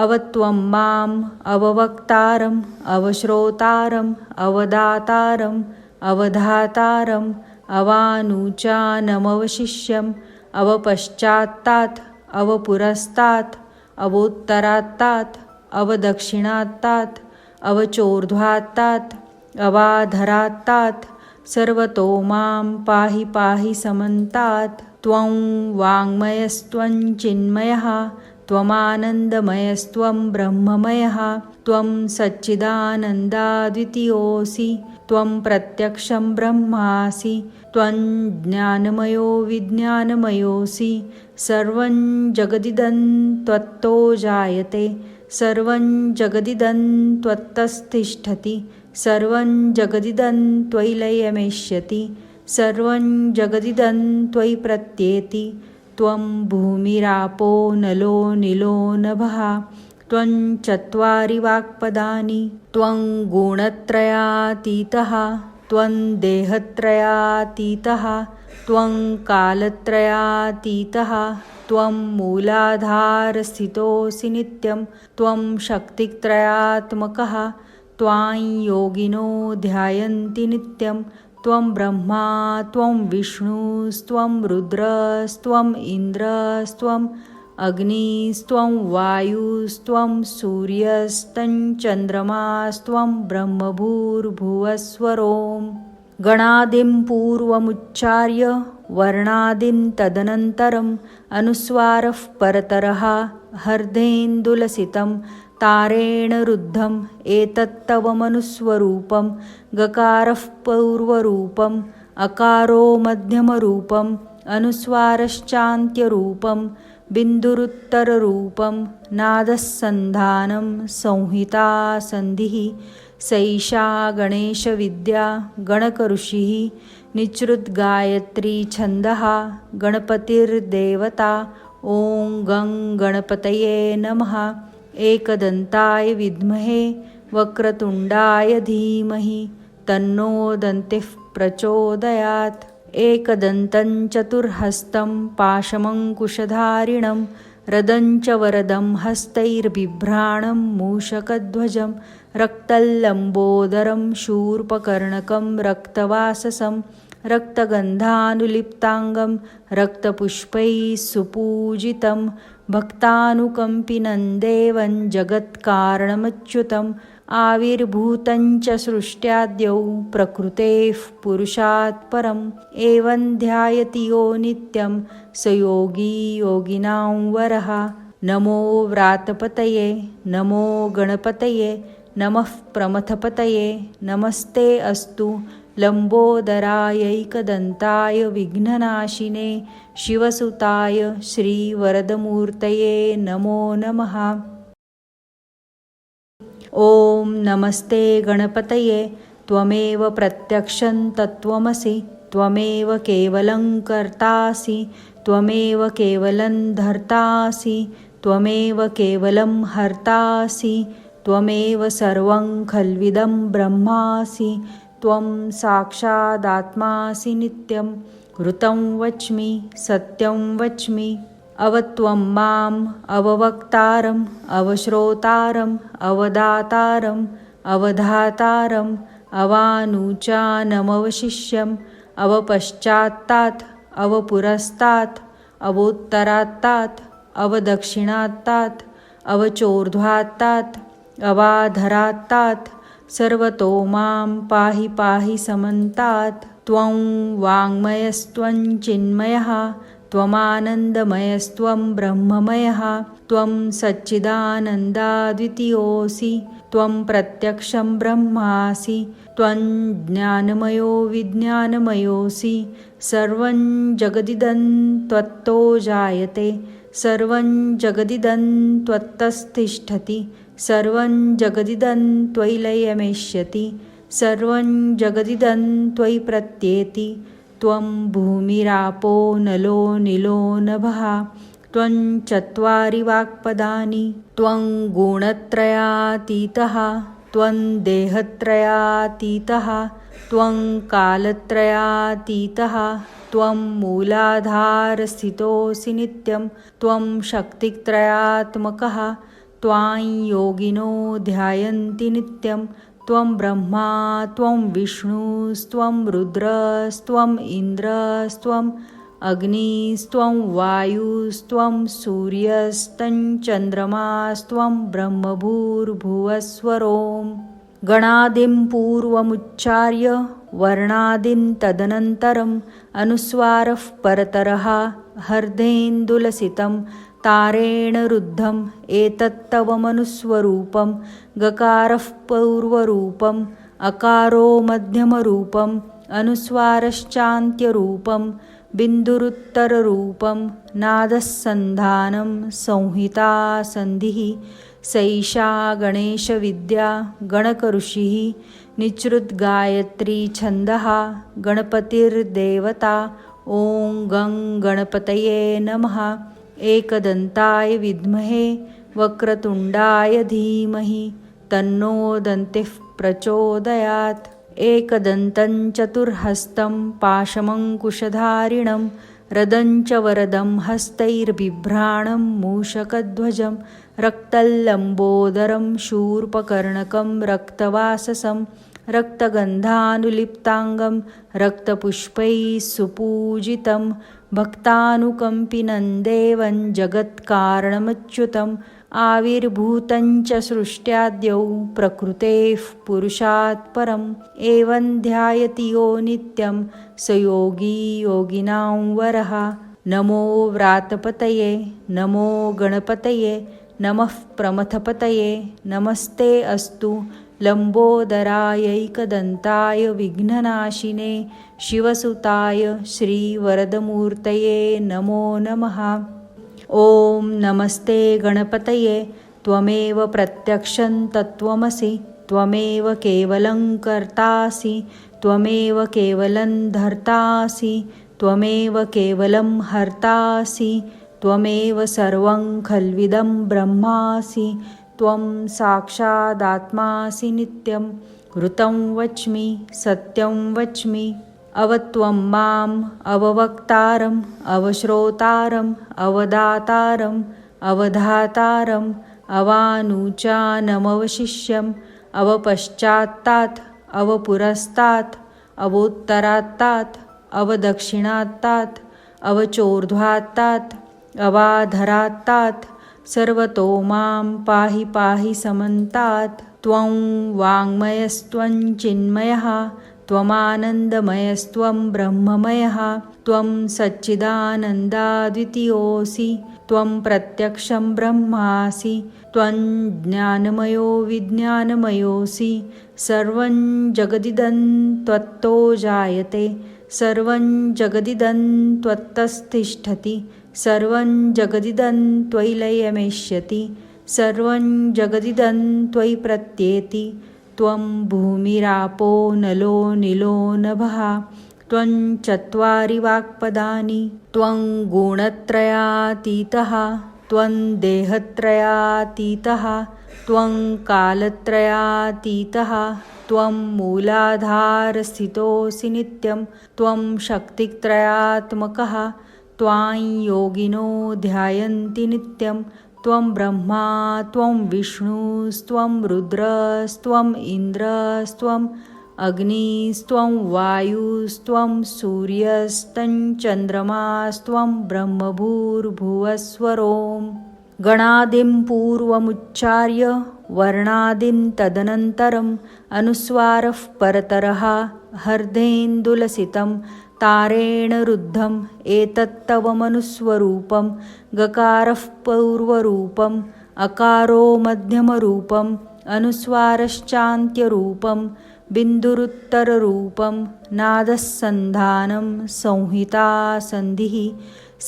अवत्वं माम् अववक्तारम् अवश्रोतारम् अवदातारम् अवधातारम् अवानुचानमवशिष्यम् अवपश्चात्तात् अवपुरस्तात् अवोत्तरात्तात् अवदक्षिणात्तात् अवचोर्ध्वात्तात् अवाधरात्तात् सर्वतो मां पाहि पाहि समन्तात्। त्वं वाङ्मयस्त्वं चिन्मयः त्वमानन्दमयस्त्वं ब्रह्ममयः त्वं सच्चिदानन्दाद्वितीयोऽसि त्वं प्रत्यक्षं ब्रह्मासि त्वं ज्ञानमयो विज्ञानमयोऽसि सर्वं जगदिदं त्वत्तो जायते सर्वं जगदिदं त्वत्तस्तिष्ठति सर्वं जगदिदं त्वयि लयमेष्यति सर्वं जगदिदं त्वयि प्रत्येति। त्वं भूमिरापो नलो निलो नभः त्वं चत्वारि वाक्पदानि त्वं गुणत्रयातीतः त्वं देहत्रयातीतः त्वं कालत्रयातीतः त्वं मूलाधारस्थितोऽसि नित्यं त्वं शक्तित्रयात्मकः त्वां योगिनो ध्यायन्ति नित्यं त्वं ब्रह्मा त्वं विष्णुस्त्वं रुद्रस्त्वं इन्द्रस्त्वं अग्निस्त्वं वायुस्त्वं सूर्यस्तं चन्द्रमास्त्वं ब्रह्मभूर्भुवस्वरों। गणादिं पूर्वमुच्चार्य वर्णादिं तदनन्तरम् अनुस्वारः परतरः हर्देन्दुलसितं तारेण रुद्धम् एतत्तव मनुस्वरूपं गकारः पूर्वरूपम् अकारो मध्यमरूपम् अनुस्वारश्चान्त्यरूपं बिन्दुरुत्तररूपं नादस्सन्धानं संहिता सन्धिः सैषा गणेशविद्या गणकऋषिः निचृद्गायत्री छन्दः गणपतिर्देवता। ॐ गं गणपतये नमः। एकदन्ताय विद्महे वक्रतुण्डाय धीमहि तन्नो दन्तिः प्रचोदयात्। एकदन्तं चतुर्हस्तं पाशमङ्कुशधारिणं रदं च वरदं हस्तैर्बिभ्राणं मूषकध्वजं रक्तल्लम्बोदरं शूर्पकर्णकं रक्तवाससं रक्तगन्धानुलिप्ताङ्गं रक्तपुष्पैः सुपूजितं भक्तानुकम्पिनं देवं जगत्कारणमच्युतम् आविर्भूतं च सृष्ट्याद्यौ प्रकृतेः पुरुषात् परम् एवं ध्यायति यो नित्यं स योगी योगिनां वरः। नमो व्रातपतये नमो गणपतये नमः प्रमथपतये नमस्ते अस्तु लम्बोदरायैकदन्ताय विघ्ननाशिने शिवसुताय श्रीवरदमूर्तये नमो नमः। ॐ नमस्ते गणपतये त्वमेव प्रत्यक्षं तत्त्वमसि त्वमेव केवलं कर्तासि त्वमेव केवलं धर्तासि त्वमेव केवलं हर्तासि त्वमेव सर्वं खल्विदं ब्रह्मासि त्वं साक्षादात्मासि नित्यं ऋतं वच्मि सत्यं वच्मि। अवत्वं माम् अववक्तारम् अवश्रोतारम् अवदातारम् अवधातारम् अवानुचानमवशिष्यम् अवपश्चात्तात् अवपुरस्तात् अवोत्तरात्तात् अवदक्षिणात्तात् अवचोर्ध्वात्तात् अवाधरात्तात् सर्वतो मां पाहि पाहि समन्तात्। त्वं वाङ्मयस्त्वं चिन्मयः त्वमानन्दमयस्त्वं ब्रह्ममयः त्वं सच्चिदानन्दाद्वितीयोऽसि त्वं प्रत्यक्षं ब्रह्मासि त्वं ज्ञानमयो विज्ञानमयोऽसि सर्वं जगदिदं त्वत्तो जायते सर्वं जगदिदं त्वत्तस्तिष्ठति सर्वं जगदिदं त्वयि लयमेष्यति सर्वं जगदिदं त्वयि प्रत्येति। त्वं भूमिरापो नलो निलो नभः त्वं चत्वारि वाक्पदानि त्वं गुणत्रयातीतः त्वं देहत्रयातीतः त्वं कालत्रयातीतः त्वं मूलाधारस्थितोऽसि नित्यं त्वं शक्तित्रयात्मकः त्वां योगिनो ध्यायन्ति नित्यं त्वं ब्रह्मा त्वं विष्णुस्त्वं रुद्रस्त्वं इन्द्रस्त्वं अग्निस्त्वं वायुस्त्वं सूर्यस्तं चन्द्रमास्त्वं ब्रह्मभूर्भुवस्वरों गणादिं पूर्वमुच्चार्य वर्णादिं तदनन्तरम् अनुस्वारः परतरः हर्देन्दुलसितं तारेण रुद्धम् एतत्तवमनुस्वरूपं गकारः पूर्वरूपम् अकारो मध्यमरूपम् अनुस्वारश्चान्त्यरूपं बिन्दुरुत्तररूपं नादस्सन्धानं संहिता संधिः सैषा गणेशविद्या गणकऋषिः निचृद्गायत्री छन्दः गणपतिर्देवता ॐ गं गणपतये नमः। एकदन्ताय विद्महे वक्रतुण्डाय धीमहि तन्नो दन्तिः प्रचोदयात्। एकदन्तं चतुर्हस्तं पाशमङ्कुशधारिणं रदं च वरदं हस्तैर्बिभ्राणं मूषकध्वजं रक्तल्लम्बोदरं शूर्पकर्णकं रक्तवाससं रक्तगन्धानुलिप्ताङ्गं रक्तपुष्पैः सुपूजितं भक्तानुकम्पिनं देवं जगत्कारणमच्युतम् आविर्भूतं च सृष्ट्याद्यौ प्रकृतेः पुरुषात् परम् एवं ध्यायति यो नित्यं स योगी योगिनां वरः। नमो व्रातपतये नमो गणपतये नमः प्रमथपतये नमस्ते अस्तु लम्बोदरायैकदन्ताय विघ्ननाशिने शिवसुताय श्रीवरदमूर्तये नमो नमः। ॐ नमस्ते गणपतये त्वमेव प्रत्यक्षं तत्त्वमसि त्वमेव केवलं कर्तासि त्वमेव केवलं धर्तासि त्वमेव केवलं हर्तासि त्वमेव सर्वं खल्विदं ब्रह्मासि त्वं साक्षादात्मासि नित्यं ऋतं वच्मि सत्यं वच्मि अवत्वं माम् अववक्तारम् अवश्रोतारम् अवदातारम् अवधातारम् अवानुचानमवशिष्यम् अवपश्चात्तात् अवपुरस्तात् अवोत्तरात्तात् अवदक्षिणात्तात् अवचोर्ध्वात्तात् अवाधरात्तात् सर्वतो मां पाहि पाहि समन्तात्। त्वं वाङ्मयस्त्वं चिन्मयः त्वमानन्दमयस्त्वं ब्रह्ममयः त्वं सच्चिदानन्दाद्वितीयोऽसि त्वं प्रत्यक्षं ब्रह्मासि त्वं ज्ञानमयो विज्ञानमयोऽसि सर्वं जगदिदं त्वत्तो जायते सर्वं जगदिदं त्वत्तस्तिष्ठति सर्वं जगदिदं त्वयि लयमेष्यति सर्वं जगदिदं त्वयि प्रत्येति त्वं भूमिरापो नलो निलो नभः त्वं चत्वारि वाक्पदानि त्वं गुणत्रयातीतः त्वं देहत्रयातीतः त्वं कालत्रयातीतः त्वं मूलाधारस्थितोऽसि नित्यं त्वं शक्तित्रयात्मकः त्वां योगिनो ध्यायन्ति नित्यं त्वं ब्रह्मा त्वं विष्णुस्त्वं रुद्रस्त्वं इन्द्रस्त्वं अग्निस्त्वं वायुस्त्वं सूर्यस्तं चन्द्रमास्त्वं ब्रह्मभूर्भुवस्वरों गणादिं पूर्वमुच्चार्य वर्णादिं तदनन्तरम् अनुस्वारः परतरः हर्देन्दुलसितं तारेण रुद्धम् एतत्तवमनुस्वरूपं गकारः पूर्वरूपम् अकारो मध्यमरूपम् अनुस्वारश्चान्त्यरूपं बिन्दुरुत्तररूपं नादस्सन्धानं संहिता संधिः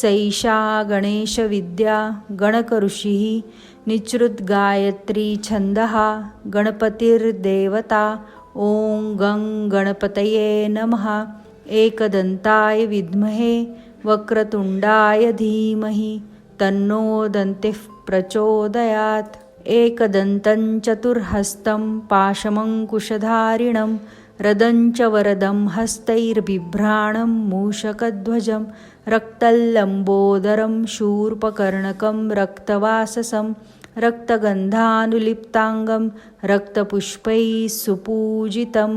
सैषा गणेशविद्या गणकऋषिः निचृद्गायत्री छन्दः गणपतिर्देवता ॐ गं गणपतये नमः। एकदन्ताय विद्महे वक्रतुण्डाय धीमहि तन्नो दन्तिः प्रचोदयात्। एकदन्तं चतुर्हस्तं पाशमङ्कुशधारिणं रदं च वरदं हस्तैर्बिभ्राणं मूषकध्वजं रक्तल्लम्बोदरं शूर्पकर्णकं रक्तवाससं रक्तगन्धानुलिप्ताङ्गं रक्तपुष्पैः सुपूजितं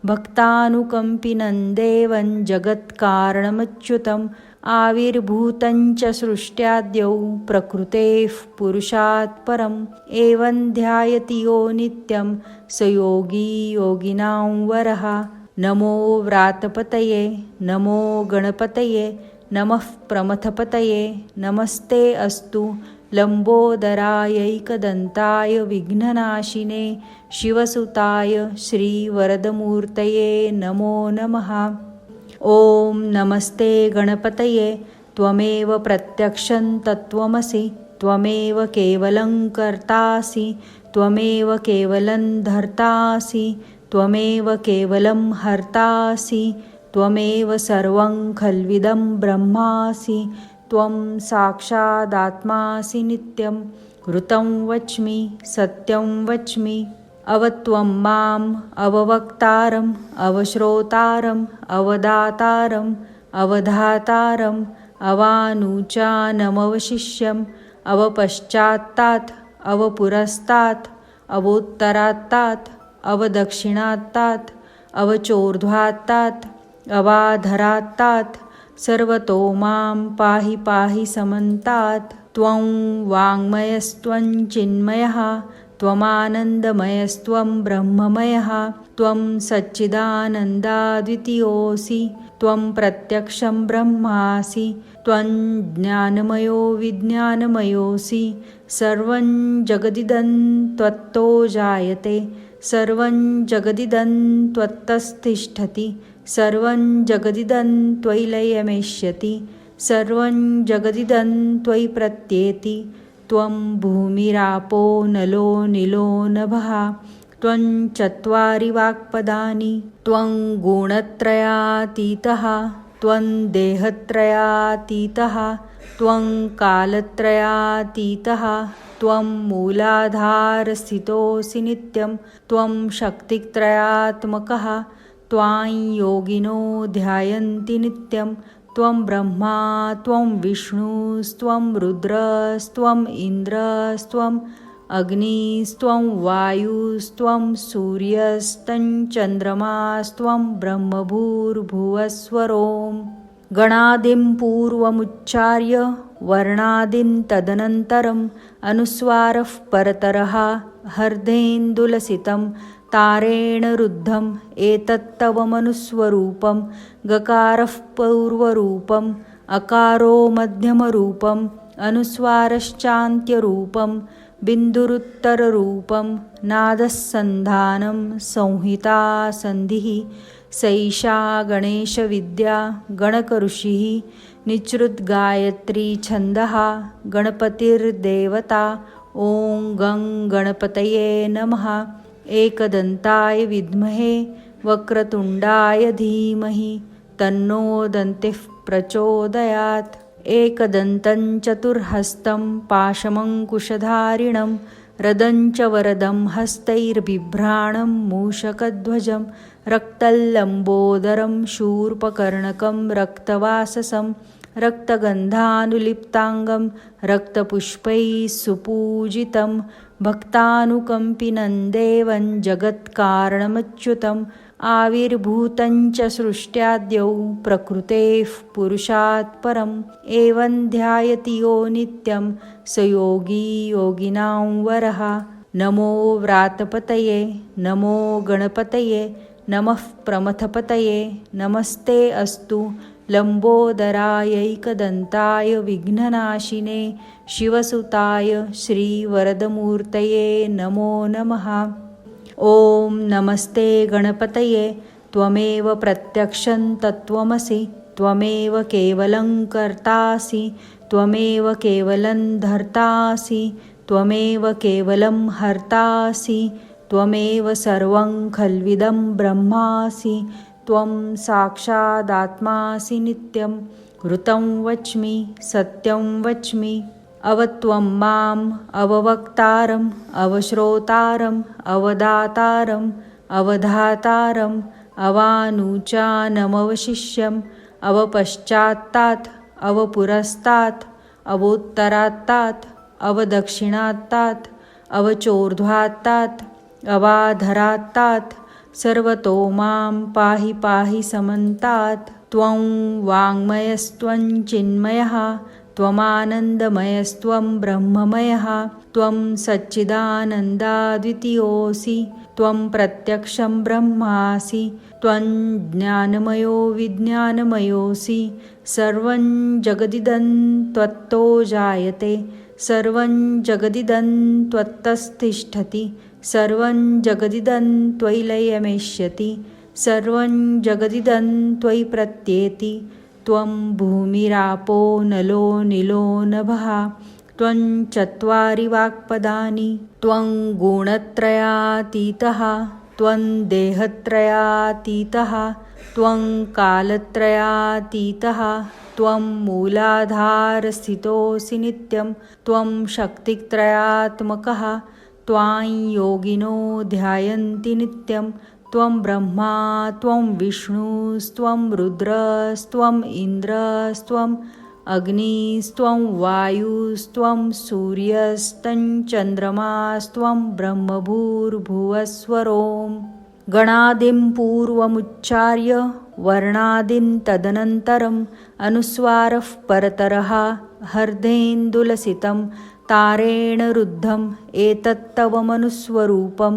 भक्तानुकम्पिनं देवं जगत्कारणमच्युतम् आविर्भूतं च सृष्ट्याद्यौ प्रकृतेः पुरुषात् परम् एवं ध्यायति यो नित्यं स योगी योगिनां वरः। नमो व्रातपतये नमो गणपतये नमः प्रमथपतये नमस्ते अस्तु लंबोदरायैकदन्ताय विघ्ननाशिने शिवसुताय श्रीवरदमूर्तये नमो नमः। ॐ नमस्ते गणपतये त्वमेव प्रत्यक्षं तत्त्वमसि त्वमेव केवलं कर्तासि त्वमेव केवलं धर्तासि त्वमेव केवलं हर्तासि त्वमेव सर्वं खल्विदं ब्रह्मासि त्वं साक्षादात्मासि नित्यं ऋतं वच्मि सत्यं वच्मि अवत्वं माम् अववक्तारम् अवश्रोतारम् अवदातारम् अवधातारम् अवानुचानमवशिष्यम् अवपश्चात्तात् अवपुरस्तात् अवोत्तरात्तात् अवदक्षिणात्तात् अवचोर्ध्वात्तात् अवाधरात्तात् सर्वतो मां पाहि पाहि समन्तात्। त्वं वाङ्मयस्त्वं चिन्मयः त्वमानन्दमयस्त्वं ब्रह्ममयः त्वं सच्चिदानन्दाद्वितीयोऽसि त्वं प्रत्यक्षं ब्रह्मासि त्वं ज्ञानमयो विज्ञानमयोऽसि सर्वं जगदिदं त्वत्तो जायते सर्वं जगदिदं त्वत्तस्तिष्ठति सर्वं जगदिदं त्वयि लयमेष्यति सर्वं जगदिदं त्वयि प्रत्येति त्वं भूमिरापो नलो निलो नभः त्वं चत्वारि वाक्पदानि त्वं गुणत्रयातीतः त्वं देहत्रयातीतः त्वं कालत्रयातीतः त्वं मूलाधारस्थितोऽसि नित्यं त्वं शक्तित्रयात्मकः त्वां योगिनो ध्यायन्ति नित्यं त्वं ब्रह्मा त्वं विष्णुस्त्वं रुद्रस्त्वम् इन्द्रस्त्वम् अग्निस्त्वं वायुस्त्वं सूर्यस्तं चन्द्रमास्त्वं ब्रह्मभूर्भुवस्वरोम् गणादिं पूर्वमुच्चार्य वर्णादिं तदनन्तरम् अनुस्वारः परतरः हर्देन्दुलसितं तारेण रुद्धम् एतत्तव मनुस्वरूपं गकारः पूर्वरूपम् अकारो मध्यमरूपम् अनुस्वारश्चान्त्यरूपं बिन्दुरुत्तररूपं नादस्सन्धानं संहिता सन्धिः सैषा गणेशविद्या गणकऋषिः निचृद्गायत्री छन्दः गणपतिर्देवता ॐ गं गणपतये नमः। एकदन्ताय विद्महे वक्रतुण्डाय धीमहि तन्नो दन्तिः प्रचोदयात्। एकदन्तं चतुर्हस्तं पाशमङ्कुशधारिणं रदं च वरदं हस्तैर्बिभ्राणं मूषकध्वजं रक्तल्लम्बोदरं शूर्पकर्णकं रक्तवाससं रक्तगन्धानुलिप्ताङ्गं रक्तपुष्पैः सुपूजितं भक्तानुकम्पिनं देवं जगत्कारणमच्युतम् आविर्भूतं च सृष्ट्याद्यौ प्रकृतेः पुरुषात् परम् एवं ध्यायति यो नित्यं स योगी योगिनां वरः। नमो व्रातपतये नमो गणपतये नमः प्रमथपतये नमस्ते अस्तु लंबोदरायैकदन्ताय विघ्ननाशिने शिवसुताय श्रीवरदमूर्तये नमो नमः। ॐ नमस्ते गणपतये त्वमेव प्रत्यक्षं तत्त्वमसि त्वमेव केवलं कर्तासि त्वमेव केवलं धर्तासि त्वमेव केवलं हर्तासि त्वमेव सर्वं खल्विदं ब्रह्मासि त्वं साक्षादात्मासि नित्यं ऋतं वच्मि सत्यं वच्मि अवत्वं माम् अववक्तारम् अवश्रोतारम् अवदातारम् अवधातारम् अवानुचानमवशिष्यम् अवपश्चात्तात् अवपुरस्तात् अवोत्तरात्तात् अवदक्षिणात्तात् अवचोर्ध्वात्तात् अवाधरात्तात् सर्वतो मां पाहि पाहि समन्तात्। त्वं वाङ्मयस्त्वं चिन्मयः त्वमानन्दमयस्त्वं ब्रह्ममयः त्वं सच्चिदानन्दाद्वितीयोऽसि त्वं प्रत्यक्षं ब्रह्मासि त्वं ज्ञानमयो विज्ञानमयोऽसि। सर्वं जगदिदं त्वत्तो जायते सर्वं जगदिदं त्वत्तस्तिष्ठति सर्वं जगदिदं त्वयि लयमेष्यति सर्वं जगदिदं त्वयि प्रत्येति। त्वं भूमिरापो नलो निलो नभः त्वं चत्वारि वाक्पदानि त्वं गुणत्रयातीतः त्वं देहत्रयातीतः त्वं कालत्रयातीतः त्वं मूलाधारस्थितोऽसि नित्यं त्वं शक्तित्रयात्मकः त्वां योगिनो ध्यायन्ति नित्यं। त्वं ब्रह्मा त्वं विष्णुस्त्वं रुद्रस्त्वं इन्द्रस्त्वं अग्निस्त्वं वायुस्त्वं सूर्यस्तं चन्द्रमास्त्वं ब्रह्मभूर्भुवस्वरों। गणादिं पूर्वमुच्चार्य वर्णादिं तदनन्तरम् अनुस्वारः परतरः हर्देन्दुलसितं तारेण रुद्धम् एतत्तव मनुस्वरूपं।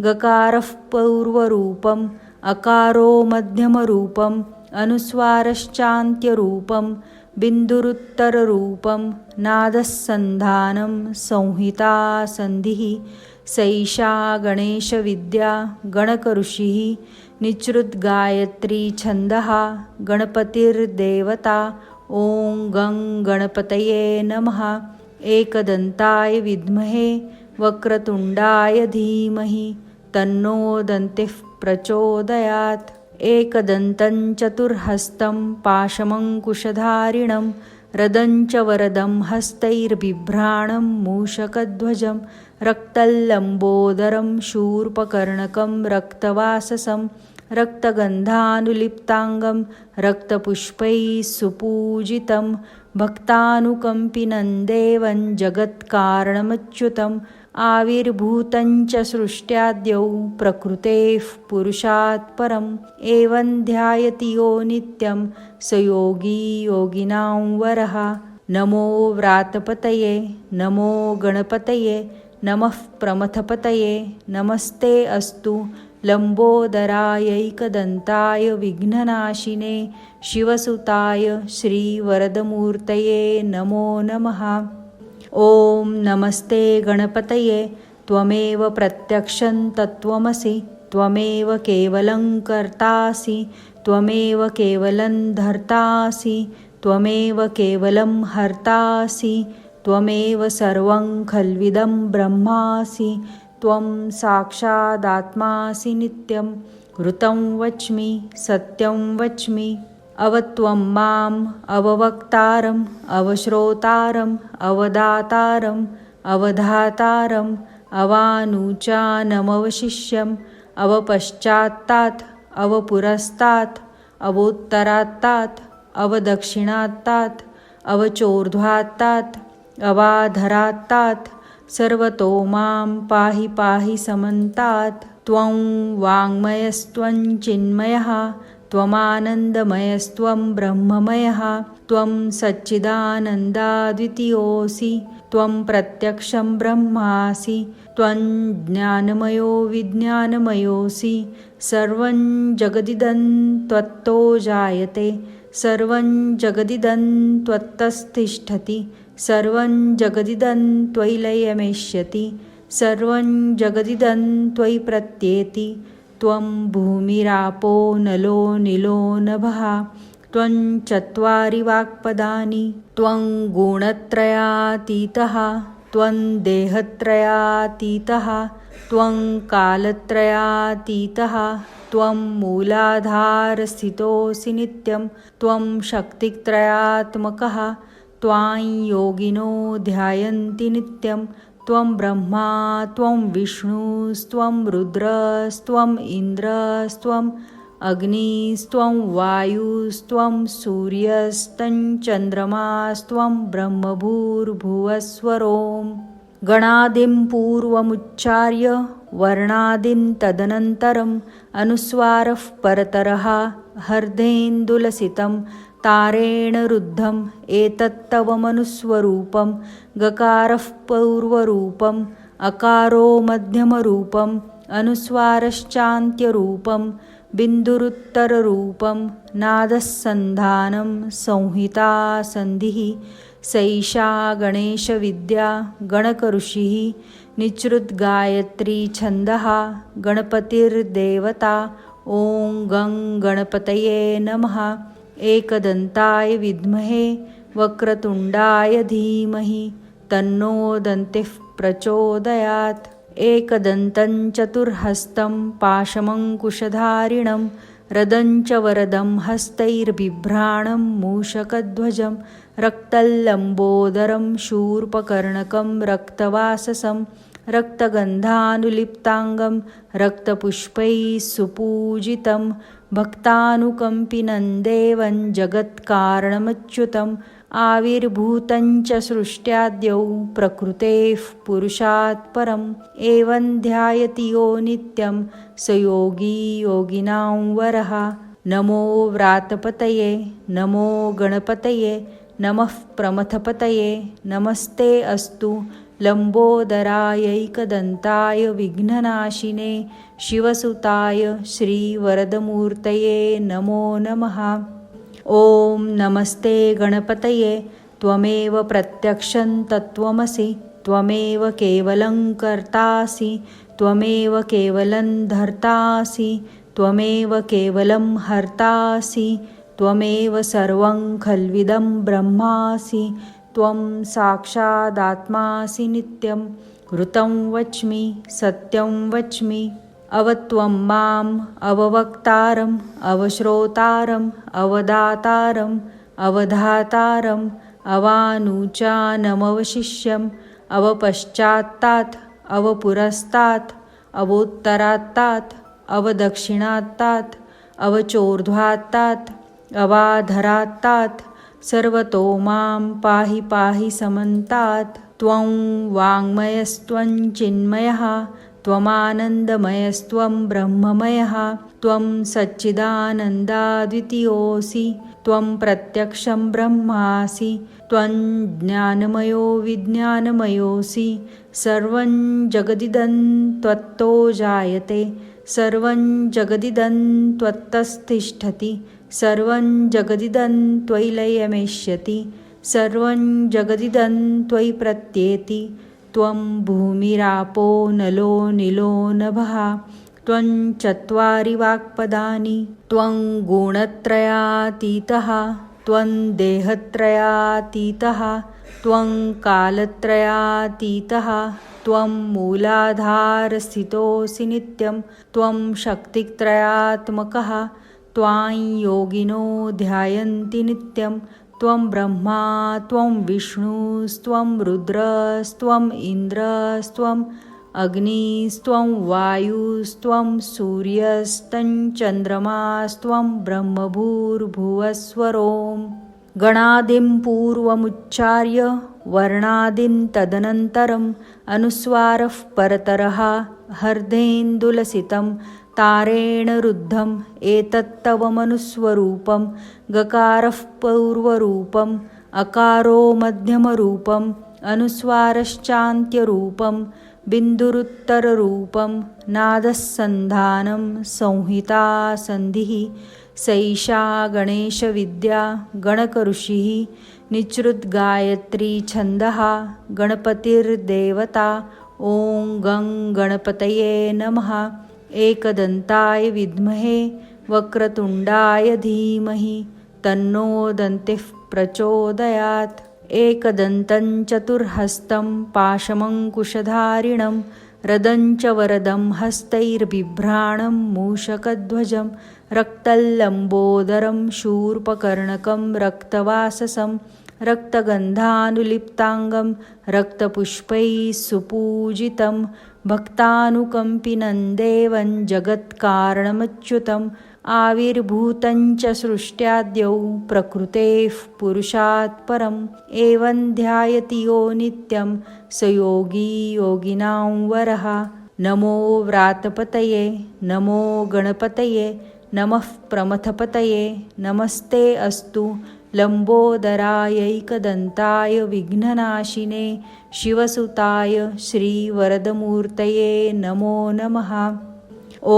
गकारः पूर्वरूपम् अकारो मध्यमरूपम् अनुस्वारश्चान्त्यरूपं बिन्दुरुत्तररूपं नादः सन्धानं संहिता सन्धिः। सैषा गणेशविद्या गणकऋषिः निःसृद्गायत्री छन्दः गणपतिर्देवता। ॐ गं गणपतये नमः। एकदन्ताय विद्महे वक्रतुण्डाय धीमहि तन्नो दन्तिः प्रचोदयात्। एकदन्तं चतुर्हस्तं पाशमङ्कुशधारिणं रदं च वरदं हस्तैर्बिभ्राणं मूषकध्वजं रक्तल्लम्बोदरं शूर्पकर्णकं रक्तवाससं रक्तगन्धानुलिप्ताङ्गं रक्तपुष्पैः सुपूजितं भक्तानुकम्पिनं देवं जगत्कारणमच्युतम्। आविर्भूतं च सृष्ट्याद्यौ प्रकृतेः पुरुषात् परम् एवं ध्यायति यो नित्यं स योगी योगिनां वरः। नमो व्रातपतये नमो गणपतये नमः प्रमथपतये नमस्ते अस्तु लम्बोदरायैकदन्ताय विघ्ननाशिने शिवसुताय श्रीवरदमूर्तये नमो नमः। ॐ नमस्ते गणपतये त्वमेव प्रत्यक्षं तत्त्वमसि त्वमेव केवलं कर्तासि त्वमेव केवलं धर्तासि त्वमेव केवलं हर्तासि त्वमेव सर्वं खल्विदं ब्रह्मासि त्वं साक्षादात्मासि नित्यं। ऋतं वच्मि सत्यं वच्मि अवत्वं माम् अववक्तारम् अवश्रोतारम् अवदातारम् अवधातारम् अवानुचानमवशिष्यम् अवपश्चात्तात् अवपुरस्तात् अवोत्तरात्तात् अवदक्षिणात्तात् अवचोर्ध्वात्तात् अवाधरात्तात् सर्वतो मां पाहि पाहि समन्तात्। त्वं वाङ्मयस्त्वं चिन्मयः त्वमानन्दमयस्त्वं ब्रह्ममयः त्वं सच्चिदानन्दाद्वितीयोऽसि त्वं प्रत्यक्षं ब्रह्मासि त्वं ज्ञानमयो विज्ञानमयोऽसि। सर्वं जगदिदं त्वत्तो जायते सर्वं जगदिदं त्वत्तस्तिष्ठति सर्वं जगदिदं त्वयि लयमेष्यति सर्वं जगदिदं त्वयि प्रत्येति। त्वं भूमिरापो नलो निलो नभः त्वं चत्वारि वाक्पदानि त्वं गुणत्रयातीतः त्वं देहत्रयातीतः त्वं कालत्रयातीतः त्वं मूलाधारस्थितोऽसि नित्यं त्वं शक्तित्रयात्मकः त्वां योगिनो ध्यायन्ति नित्यं। त्वं ब्रह्मा त्वं विष्णुस्त्वं रुद्रस्त्वं इन्द्रस्त्वं अग्निस्त्वं वायुस्त्वं सूर्यस्तं चन्द्रमास्त्वं ब्रह्मभूर्भुवस्वरों गणादिं पूर्वमुच्चार्य वर्णादिं तदनन्तरम् अनुस्वारः परतरः हर्देन्दुलसितं तारेण रुद्धम् एतत्तव मनुस्वरूपं गकारः पूर्वरूपम् अकारो मध्यमरूपम् अनुस्वारश्चान्त्यरूपं बिन्दुरुत्तररूपं नादस्सन्धानं संहिता सन्धिः सैषा गणेशविद्या गणकऋषिः निचृद्गायत्री छन्दः गणपतिर्देवता ॐ गं गणपतये नमः। एकदन्ताय विद्महे वक्रतुण्डाय धीमहि तन्नो दन्तिः प्रचोदयात्। एकदन्तं चतुर्हस्तं पाशमङ्कुशधारिणं रदं च वरदं हस्तैर्बिभ्राणं मूषकध्वजं रक्तल्लम्बोदरं शूर्पकर्णकं रक्तवाससं रक्तगन्धानुलिप्ताङ्गं रक्तपुष्पैः सुपूजितं भक्तानुकम्पिनं देवं जगत्कारणमच्युतम् आविर्भूतं च सृष्ट्याद्यौ प्रकृतेः पुरुषात् परम् एवं ध्यायति यो नित्यं स योगी योगिनां वरः। नमो व्रातपतये नमो गणपतये नमः प्रमथपतये नमस्ते अस्तु लम्बोदरायैकदन्ताय विघ्ननाशिने शिवसुताय श्रीवरदमूर्तये नमो नमः। ॐ नमस्ते गणपतये त्वमेव प्रत्यक्षं तत्त्वमसि त्वमेव केवलं कर्तासि त्वमेव केवलं धर्तासि त्वमेव केवलं हर्तासि त्वमेव सर्वं खल्विदं ब्रह्मासि त्वं साक्षादात्मासि नित्यं ऋतं वच्मि सत्यं वच्मि अवत्वं माम् अववक्तारम् अवश्रोतारम् अवदातारम् अवधातारम् अवानुचानमवशिष्यम् अवपश्चात्तात् अवपुरस्तात् अवोत्तरात्तात् अवदक्षिणात्तात् अवचोर्ध्वात्तात् अवाधरात्तात् सर्वतो मां पाहि पाहि समन्तात्। त्वं वाङ्मयस्त्वं चिन्मयः त्वमानन्दमयस्त्वं ब्रह्ममयः त्वं सच्चिदानन्दाद्वितीयोऽसि त्वं प्रत्यक्षं ब्रह्मासि त्वं ज्ञानमयो विज्ञानमयोऽसि सर्वं जगदिदं त्वत्तो जायते सर्वं जगदिदं त्वत्तस्तिष्ठति सर्वं जगदिदं त्वयि लयमेष्यति सर्वं जगदिदं त्वयि प्रत्येति त्वं भूमिरापो नलो निलो नभः त्वं चत्वारि वाक्पदानि त्वं गुणत्रयातीतः त्वं देहत्रयातीतः त्वं कालत्रयातीतः त्वं मूलाधारस्थितोऽसि नित्यं त्वं शक्तित्रयात्मकः त्वां योगिनो ध्यायन्ति नित्यं त्वं ब्रह्मा त्वं विष्णुस्त्वं रुद्रस्त्वम् इन्द्रस्त्वम् अग्निस्त्वं वायुस्त्वं सूर्यस्तं चन्द्रमास्त्वं ब्रह्मभूर्भुवस्वरों गणादिं पूर्वमुच्चार्य वर्णादिं तदनन्तरम् अनुस्वारः परतरः हर्देन्दुलसितं तारेण रुद्धम् एतत्तव मनुस्वरूपं गकारः पूर्वरूपम् अकारो मध्यमरूपम् अनुस्वारश्चान्त्यरूपं बिन्दुरुत्तररूपं नादस्सन्धानं संहिता सन्धिः सैषा गणेशविद्या गणकऋषिः निचृद्गायत्री छन्दः गणपतिर्देवता ॐ गं गणपतये नमः। एकदन्ताय विद्महे वक्रतुण्डाय धीमहि तन्नो दन्तिः प्रचोदयात्। एकदन्तं चतुर्हस्तं पाशमङ्कुशधारिणं रदं च वरदं हस्तैर्बिभ्राणं मूषकध्वजं रक्तल्लम्बोदरं शूर्पकर्णकं रक्तवाससं रक्तगन्धानुलिप्ताङ्गं रक्तपुष्पैः सुपूजितं भक्तानुकम्पिनं देवं जगत्कारणमच्युतम् आविर्भूतञ्च सृष्ट्याद्यौ प्रकृतेः पुरुषात् परम् एवं ध्यायति यो नित्यं स योगी योगिनां वरः। नमो व्रातपतये नमो गणपतये नमः प्रमथपतये नमस्ते अस्तु लंबोदरायैकदन्ताय विघ्ननाशिने शिवसुताय श्रीवरदमूर्तये नमो नमः। ॐ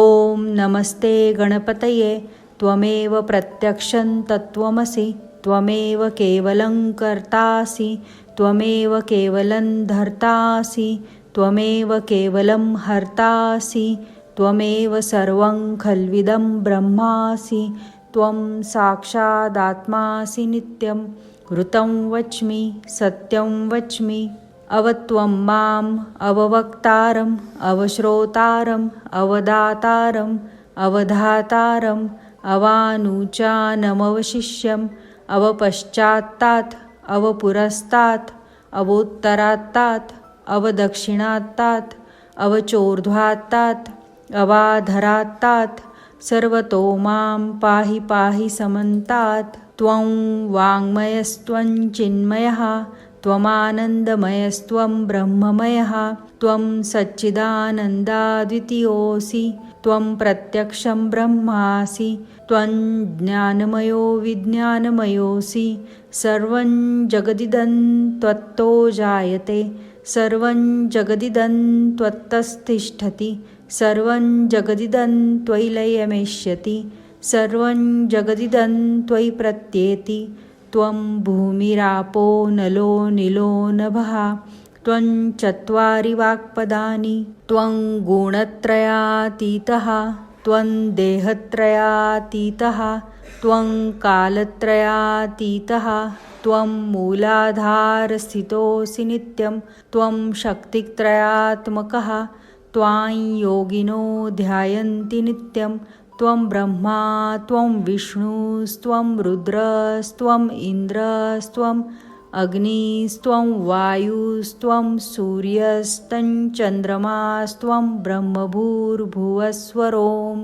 नमस्ते गणपतये त्वमेव प्रत्यक्षं तत्त्वमसि त्वमेव केवलं कर्तासि त्वमेव केवलं धर्तासि त्वमेव केवलं हर्तासि त्वमेव सर्वं खल्विदं ब्रह्मासि त्वं साक्षादात्मासि नित्यं ऋतं वच्मि सत्यं वच्मि अवत्वं माम् अववक्तारम् अवश्रोतारम् अवदातारम् अवधातारम् अवानुचानमवशिष्यम् अवपश्चात्तात् अवपुरस्तात् अवोत्तरात्तात् अवदक्षिणात्तात् अवचोर्ध्वात्तात् अवाधरात्तात् सर्वतो मां पाहि पाहि समन्तात्। त्वं वाङ्मयस्त्वं चिन्मयः त्वमानन्दमयस्त्वं ब्रह्ममयः त्वं सच्चिदानन्दाद्वितीयोऽसि त्वं प्रत्यक्षं ब्रह्मासि त्वं ज्ञानमयो विज्ञानमयोऽसि सर्वं जगदिदं त्वत्तो जायते सर्वं जगदिदं त्वत्तस्तिष्ठति सर्वं जगदिदं त्वयि लयमेष्यति सर्वं जगदिदं त्वयि प्रत्येति त्वं भूमिरापो नलो निलो नभः त्वं चत्वारि वाक्पदानि त्वं गुणत्रयातीतः त्वं देहत्रयातीतः त्वं कालत्रयातीतः त्वं मूलाधारस्थितोऽसि नित्यं त्वं शक्तित्रयात्मकः त्वां योगिनो ध्यायन्ति नित्यं त्वं ब्रह्मा त्वं विष्णुस्त्वं रुद्रस्त्वम् इन्द्रस्त्वम् अग्निस्त्वं वायुस्त्वं सूर्यस्तं चन्द्रमास्त्वं ब्रह्मभूर्भुवस्वरों।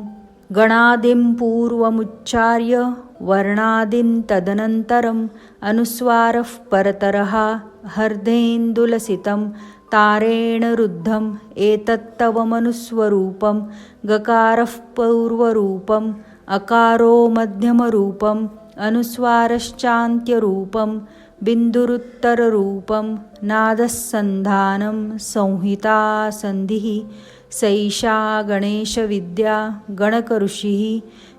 गणादिं पूर्वमुच्चार्य वर्णादिं तदनन्तरम् अनुस्वारः परतरः हर्देन्दुलसितं तारेण रुद्धम् एतत्तव मनुस्वरूपं गकारः पूर्वरूपम् अकारो मध्यमरूपम् अनुस्वारश्चान्त्यरूपं बिन्दुरुत्तररूपं नादस्सन्धानं संहिता सन्धिः सैषा गणेशविद्या गणकऋषिः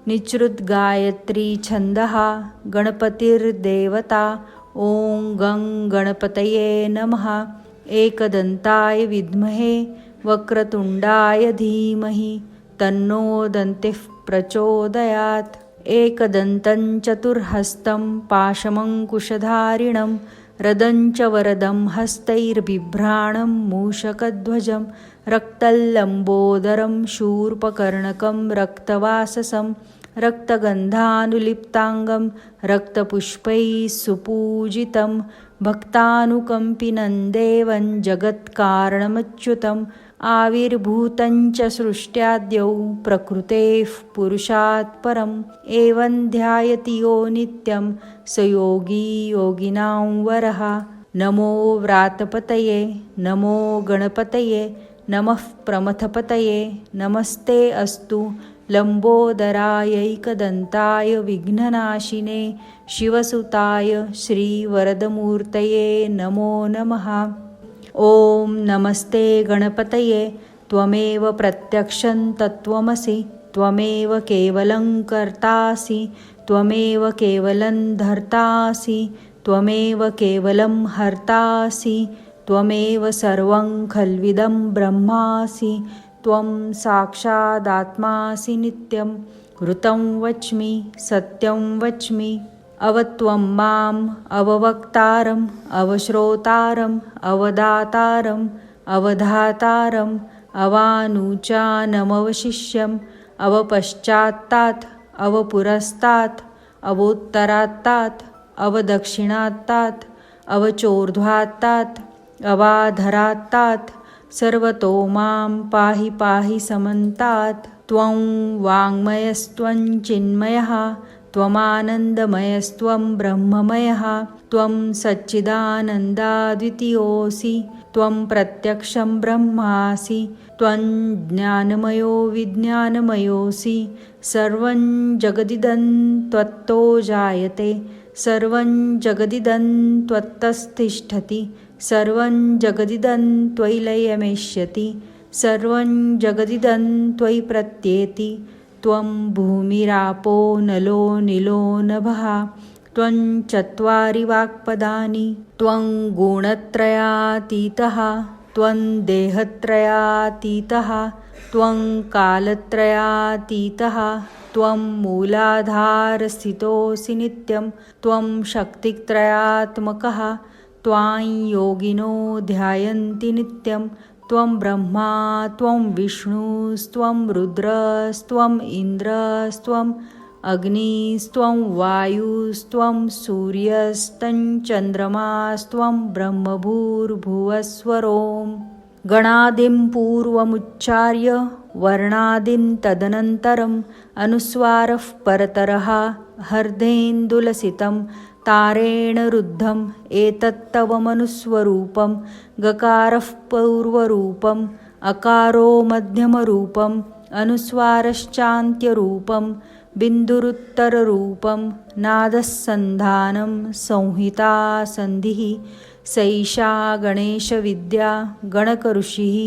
निचृद्गायत्री छन्दः गणपतिर्देवता। ॐ गं गणपतये नमः। एकदन्ताय विद्महे वक्रतुण्डाय धीमहि तन्नो दन्तिः प्रचोदयात्। एकदन्तं चतुर्हस्तं पाशमङ्कुशधारिणं रदं च वरदं हस्तैर्बिभ्राणं मूषकध्वजं रक्तल्लम्बोदरं शूर्पकर्णकं रक्तवाससं रक्तगन्धानुलिप्ताङ्गं रक्तपुष्पैः सुपूजितं भक्तानुकम्पिनं देवं जगत्कारणमच्युतम् आविर्भूतं च सृष्ट्याद्यौ प्रकृतेः पुरुषात् परम् एवं ध्यायति यो नित्यं स योगी योगिनां वरः। नमो व्रातपतये नमो गणपतये नमः प्रमथपतये नमस्ते अस्तु लंबोदरायैकदन्ताय विघ्ननाशिने शिवसुताय श्रीवरदमूर्तये नमो नमः। ॐ नमस्ते गणपतये त्वमेव प्रत्यक्षं तत्त्वमसि त्वमेव केवलं कर्तासि त्वमेव केवलं धर्तासि त्वमेव केवलं हर्तासि त्वमेव सर्वं खल्विदं ब्रह्मासि त्वं साक्षादात्मासि नित्यं ऋतं वच्मि सत्यं वच्मि अवत्वं माम् अववक्तारम् अवश्रोतारम् अवदातारम् अवधातारम् अवानुचानमवशिष्यम् अवपश्चात्तात् अवपुरस्तात् अवोत्तरात्तात् अवदक्षिणात्तात् अवचोर्ध्वात्तात् अवाधरात्तात् सर्वतो मां पाहि पाहि समन्तात्। त्वं वाङ्मयस्त्वं चिन्मयः त्वमानन्दमयस्त्वं ब्रह्ममयः त्वं सच्चिदानन्दाद्वितीयोऽसि त्वं प्रत्यक्षं ब्रह्मासि त्वं ज्ञानमयो विज्ञानमयोऽसि सर्वं जगदिदं त्वत्तो जायते सर्वं जगदिदं त्वत्तस्तिष्ठति सर्वं जगदिदं त्वयि लयमेष्यति सर्वं जगदिदं त्वयि प्रत्येति त्वं भूमिरापो नलो निलो नभः त्वं चत्वारि वाक्पदानि त्वं गुणत्रयातीतः त्वं देहत्रयातीतः त्वं कालत्रयातीतः त्वं मूलाधारस्थितोऽसि नित्यं त्वं शक्तित्रयात्मकः त्वां योगिनो ध्यायन्ति नित्यं त्वं ब्रह्मा त्वं विष्णुस्त्वं रुद्रस्त्वम् इन्द्रस्त्वम् अग्निस्त्वं वायुस्त्वं सूर्यस्तं चन्द्रमास्त्वं ब्रह्मभूर्भुवस्वरों गणादिं पूर्वमुच्चार्य वर्णादिं तदनन्तरम् अनुस्वारः परतरः हर्देन्दुलसितं तारेण रुद्धम् एतत्तव मनुस्वरूपं गकारः पूर्वरूपम् अकारो मध्यमरूपम् अनुस्वारश्चान्त्यरूपं बिन्दुरुत्तररूपं नादस्सन्धानं संहिता सन्धिः सैषा गणेशविद्या गणकऋषिः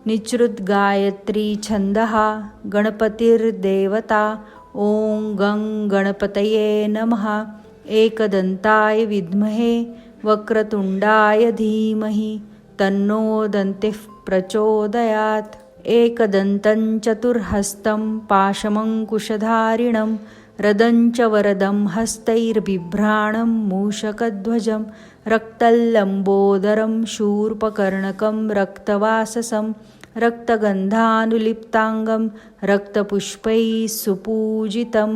निचृद्गायत्री छन्दः गणपतिर्देवता ॐ गं गणपतये नमः एकदन्ताय विद्महे वक्रतुण्डाय धीमहि तन्नो दन्तिः प्रचोदयात् एकदन्तं चतुर्हस्तं पाशमङ्कुशधारिणं रदं च वरदं हस्तैर्बिभ्राणं मूषकध्वजं रक्तल्लम्बोदरं शूर्पकर्णकं रक्तवाससं रक्तगन्धानुलिप्ताङ्गं रक्तपुष्पैः सुपूजितं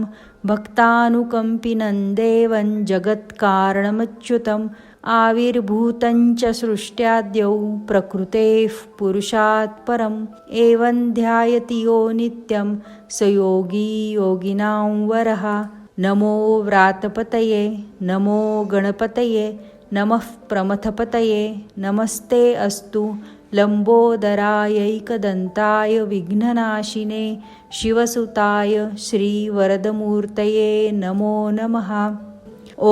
भक्तानुकम्पिनं देवं जगत्कारणमच्युतम् आविर्भूतं च सृष्ट्याद्यौ प्रकृतेः पुरुषात् परम् एवं ध्यायति यो नित्यं स योगी योगिनां वरः नमो व्रातपतये नमो गणपतये नमः प्रमथपतये नमस्ते अस्तु लम्बोदरायैकदन्ताय विघ्ननाशिने शिवसुताय श्रीवरदमूर्तये नमो नमः। ॐ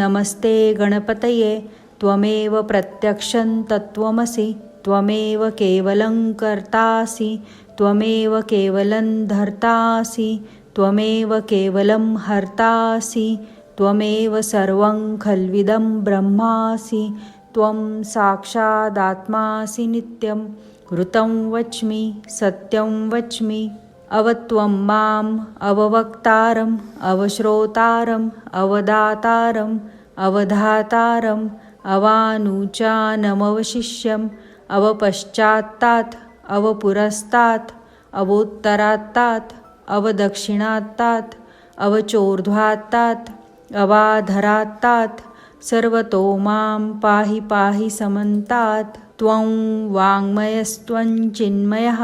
नमस्ते गणपतये त्वमेव प्रत्यक्षं तत्त्वमसि त्वमेव केवलं कर्तासि त्वमेव केवलं धर्तासि त्वमेव केवलं हर्तासि त्वमेव सर्वं खल्विदं ब्रह्मासि त्वं साक्षादात्मासि नित्यं ऋतं वच्मि सत्यं वच्मि अवत्वं माम् अववक्तारम् अवश्रोतारम् अवदातारम् अवधातारम् अवानुचानमवशिष्यम् अवपश्चात्तात् अवपुरस्तात् अवोत्तरात्तात् अवदक्षिणात्तात् अवचोर्ध्वात्तात् अवाधरात्तात् सर्वतो मां पाहि पाहि समन्तात् त्वं वाङ्मयस्त्वं चिन्मयः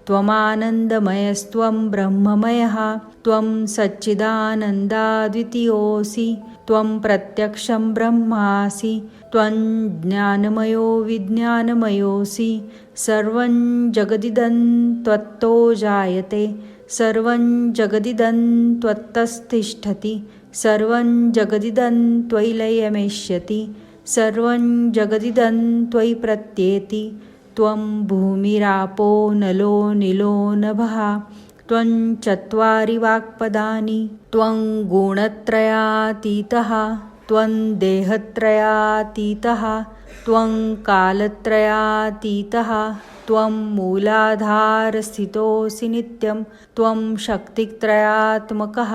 त्वमानन्दमयस्त्वं ब्रह्ममयः त्वं सच्चिदानन्दाद्वितीयोऽसि त्वं प्रत्यक्षं ब्रह्मासि त्वं ज्ञानमयो विज्ञानमयोऽसि सर्वं जगदिदं त्वत्तो जायते सर्वं जगदिदं त्वत्तस्तिष्ठति सर्वं जगदिदं त्वयि लयमेष्यति सर्वं जगदिदं त्वयि प्रत्येति त्वं भूमिरापो नलो निलो नभः त्वं चत्वारि वाक्पदानि त्वं गुणत्रयातीतः त्वं देहत्रयातीतः त्वं कालत्रयातीतः त्वं मूलाधारस्थितोऽसि नित्यं त्वं शक्तित्रयात्मकः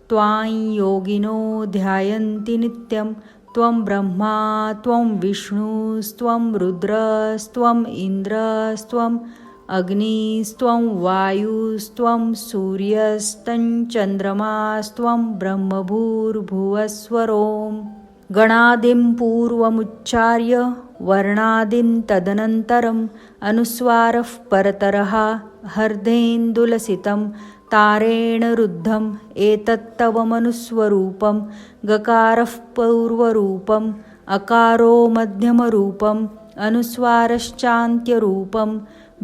त्वां योगिनो ध्यायन्ति नित्यं त्वं ब्रह्मा त्वं विष्णुस्त्वं रुद्रस्त्वम् इन्द्रस्त्वम् अग्निस्त्वं वायुस्त्वं सूर्यस्तं चन्द्रमास्त्वं ब्रह्मभूर्भुवस्वरों गणादिं पूर्वमुच्चार्य वर्णादीन् तदनन्तरम् अनुस्वारः परतरः हर्देन्दुलसितं तारेण रुद्धम् एतत्तव मनुस्वरूपं गकारः पूर्वरूपम् अकारो मध्यमरूपम् अनुस्वारश्चान्त्यरूपं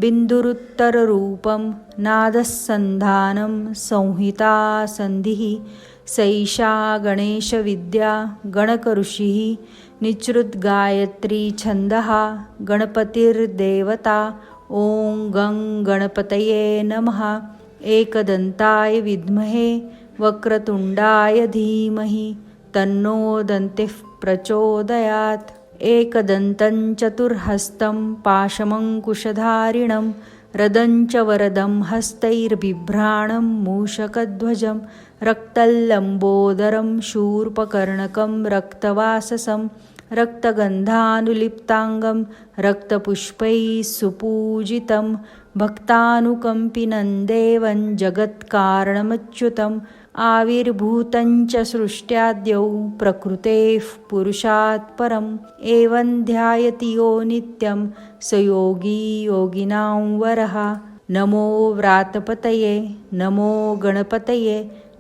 बिन्दुरुत्तररूपं नादस्सन्धानं संहिता संधिः सैषा गणेशविद्या गणकऋषिः निचृद्गायत्री छन्दः गणपतिर्देवता ॐ गं गणपतये नमः। एकदन्ताय विद्महे वक्रतुण्डाय धीमहि तन्नो दन्तिः प्रचोदयात्। एकदन्तं चतुर्हस्तं पाशमङ्कुशधारिणं रदं च वरदं हस्तैर्बिभ्राणं मूषकध्वजं रक्तल्लम्बोदरं शूर्पकर्णकं रक्तवाससं रक्तगन्धानुलिप्ताङ्गं रक्तपुष्पैः सुपूजितं भक्तानुकम्पिनं देवं जगत्कारणमच्युतम् आविर्भूतं च सृष्ट्याद्यौ प्रकृतेः पुरुषात् परम् एवं ध्यायति यो नित्यं स योगी योगिनां वरः। नमो व्रातपतये नमो गणपतये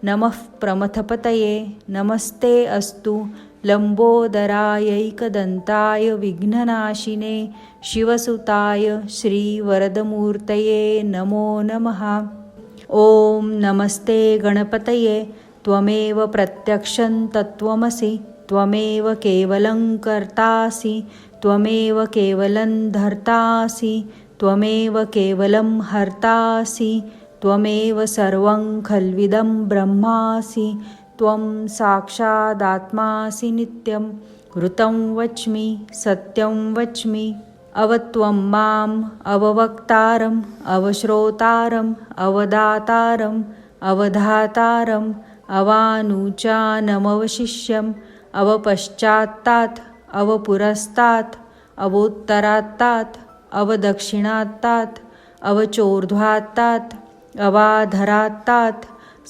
नमः प्रमथपतये नमस्ते अस्तु लम्बोदरायैकदन्ताय विघ्ननाशिने शिवसुताय श्रीवरदमूर्तये नमो नमः। ॐ नमस्ते गणपतये त्वमेव प्रत्यक्षं तत्त्वमसि त्वमेव केवलं कर्तासि त्वमेव केवलं धर्तासि त्वमेव केवलं हर्तासि त्वमेव सर्वं खल्विदं ब्रह्मासि त्वं साक्षादात्मासि नित्यं ऋतं वच्मि सत्यं वच्मि अवत्वं माम् अववक्तारम् अवश्रोतारम् अवदातारम् अवधातारम् अवानुचानमवशिष्यम् अवपश्चात्तात् अवपुरस्तात् अवोत्तरात्तात् अवदक्षिणात्तात् अवचोर्ध्वात्तात् अवाधरात्तात्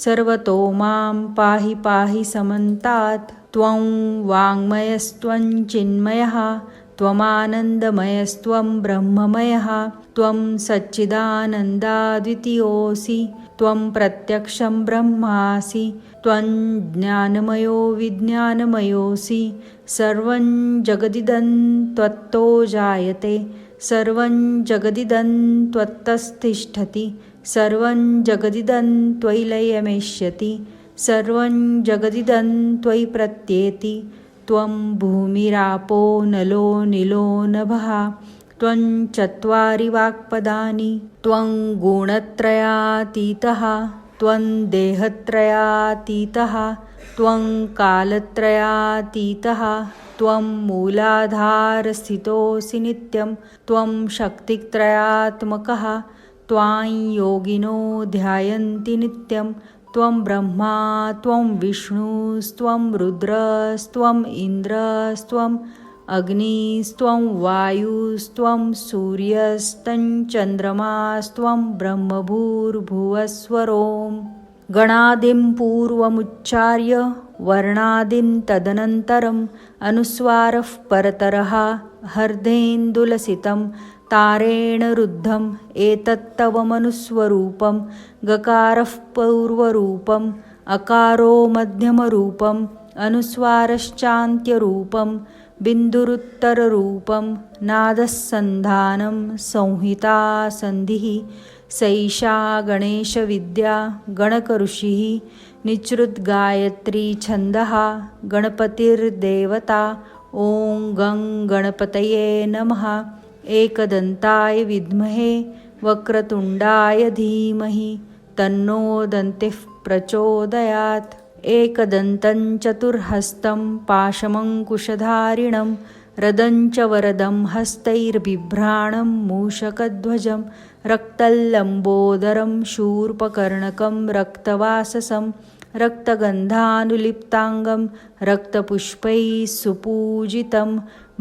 सर्वतो मां पाहि पाहि समन्तात्। त्वं वाङ्मयस्त्वं चिन्मयः त्वमानन्दमयस्त्वं ब्रह्ममयः त्वं सच्चिदानन्दाद्वितीयोऽसि त्वं प्रत्यक्षं ब्रह्मासि त्वं ज्ञानमयो विज्ञानमयोऽसि सर्वं जगदिदं त्वत्तो जायते सर्वं जगदिदं त्वत्तस्तिष्ठति सर्वं जगदिदं त्वयि लयमेष्यति सर्वं जगदिदं त्वयि प्रत्येति त्वं भूमिरापो नलो निलो नभः त्वं चत्वारि वाक्पदानि त्वं गुणत्रयातीतः त्वं देहत्रयातीतः त्वं कालत्रयातीतः त्वं मूलाधारस्थितोऽसि नित्यं त्वं शक्तित्रयात्मकः त्वां योगिनो ध्यायन्ति नित्यं त्वं ब्रह्मा त्वं विष्णुस्त्वं रुद्रस्त्वम् इन्द्रस्त्वम् अग्निस्त्वं वायुस्त्वं सूर्यस्तं चन्द्रमास्त्वं ब्रह्मभूर्भुवस्वरों। गणादिं पूर्वमुच्चार्य वर्णादीन् तदनन्तरम् अनुस्वारः परतरः हर्देन्दुलसितं तारेण रुद्धम् एतत्तव मनुस्वरूपं गकारः पूर्वरूपम् अकारो मध्यमरूपम् अनुस्वारश्चान्त्यरूपं बिन्दुरुत्तररूपं नादस्सन्धानं संहिता संधिः सैषा गणेशविद्या गणकऋषिः निचृद्गायत्री छन्दः गणपतिर्देवता ॐ गं गणपतये नमः। एकदन्ताय विद्महे वक्रतुण्डाय धीमहि तन्नो दन्तिः प्रचोदयात्। एकदन्तं चतुर्हस्तं पाशमङ्कुशधारिणं रदं च वरदं हस्तैर्बिभ्राणं मूषकध्वजं रक्तल्लम्बोदरं शूर्पकर्णकं रक्तवाससं रक्तगन्धानुलिप्ताङ्गं रक्तपुष्पैः सुपूजितं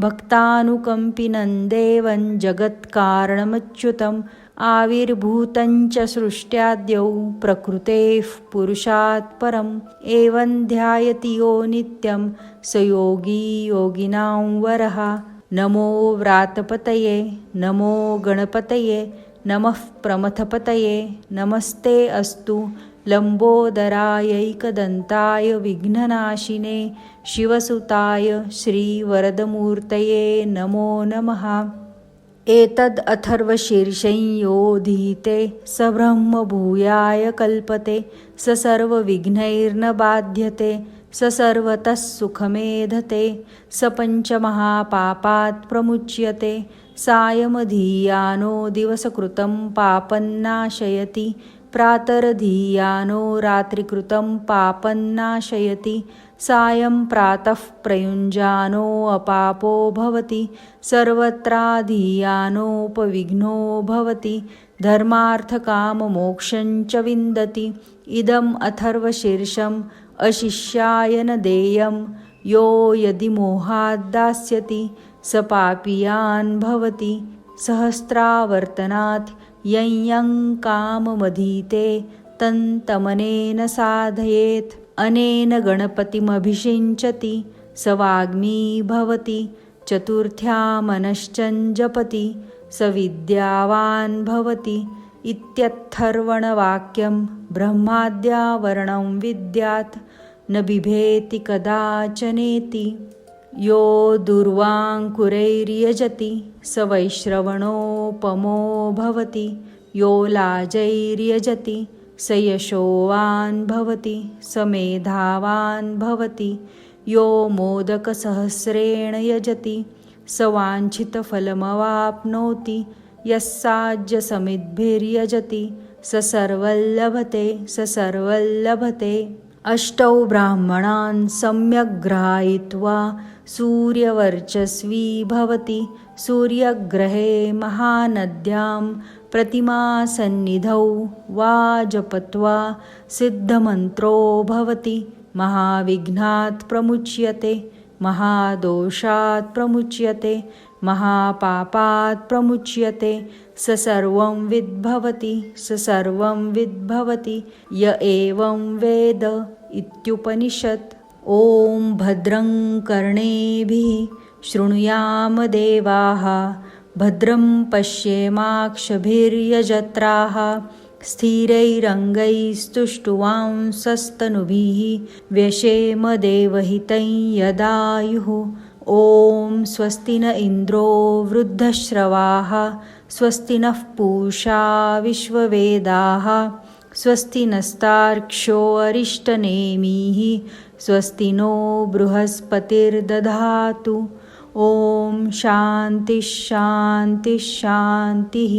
भक्तानुकम्पिनं देवं जगत्कारणमच्युतम् आविर्भूतं च सृष्ट्याद्यौ प्रकृतेः पुरुषात् परम् एवं ध्यायति यो नित्यं स योगी योगिनां वरः। नमो व्रातपतये नमो गणपतये नमः प्रमथपतये नमस्ते अस्तु लंबोदरायैकदन्ताय विघ्ननाशिने शिवसुताय श्रीवरदमूर्तये नमो नमः। एतद् अथर्वशीर्षं योऽधीते स ब्रह्मभूयाय कल्पते स सर्वविघ्नैर्न बाध्यते स सर्वतः सुखमेधते स पञ्चमहापापात् प्रमुच्यते सायमधीयानो दिवसकृतं पापन्नाशयति प्रातरधीयानो रात्रिकृतं पापन्नाशयति सायं प्रातः प्रयुञ्जानो अपापो भवति सर्वत्राधीयानोपविघ्नो भवति धर्मार्थकाममोक्षं च विन्दति। इदम् अथर्वशीर्षम् अशिष्याय न देयं यो यदि मोहाद् दास्यति स पापीयान् भवति सहस्रावर्तनात् यं काममधीते तन्तमनेन साधयेत् अनेन गणपतिमभिषिञ्चति स वाग्मी भवति चतुर्थ्यामनश्चं जपति स विद्यावान् भवति इत्यथर्वणवाक्यं ब्रह्माद्यावरणं विद्यात् न बिभेति कदाचनेति। यो दुर्वाङ्कुरैर्यजति स वैश्रवणोपमो भवति यो लाजैर्यजति स यशोवान् भवति स मेधावान् भवति यो मोदकसहस्रेण यजति स वाञ्छितफलमवाप्नोति यस्साज्यसमिद्भिर्यजति स सर्वल्लभते। अष्टौ ब्राह्मणान् सम्यग् ग्राहीत्वा सूर्यवर्चस्वी भवति सूर्यग्रहे महानद्यां प्रतिमासन्निधौ वा जपत्वा सिद्धमन्त्रो भवति महाविघ्नात् प्रमुच्यते महादोषात् प्रमुच्यते महापापात् प्रमुच्यते स सर्वं विद्भवति य एवं वेद इत्युपनिषत्। ॐ भद्रं कर्णेभिः शृणुयाम देवाः भद्रं पश्येमाक्षभिर्यजत्राः स्थिरैरङ्गैस्तुष्टुवांसस्तनुभिः व्यशेम देवहितं यदायुः। ॐ स्वस्ति न इन्द्रो वृद्धश्रवाः स्वस्ति नः पूषा विश्ववेदाः स्वस्ति नस्तार्क्ष्यो अरिष्टनेमिः स्वस्ति नो बृहस्पतिर्दधातु। ॐ शान्तिः शान्तिः शान्तिः।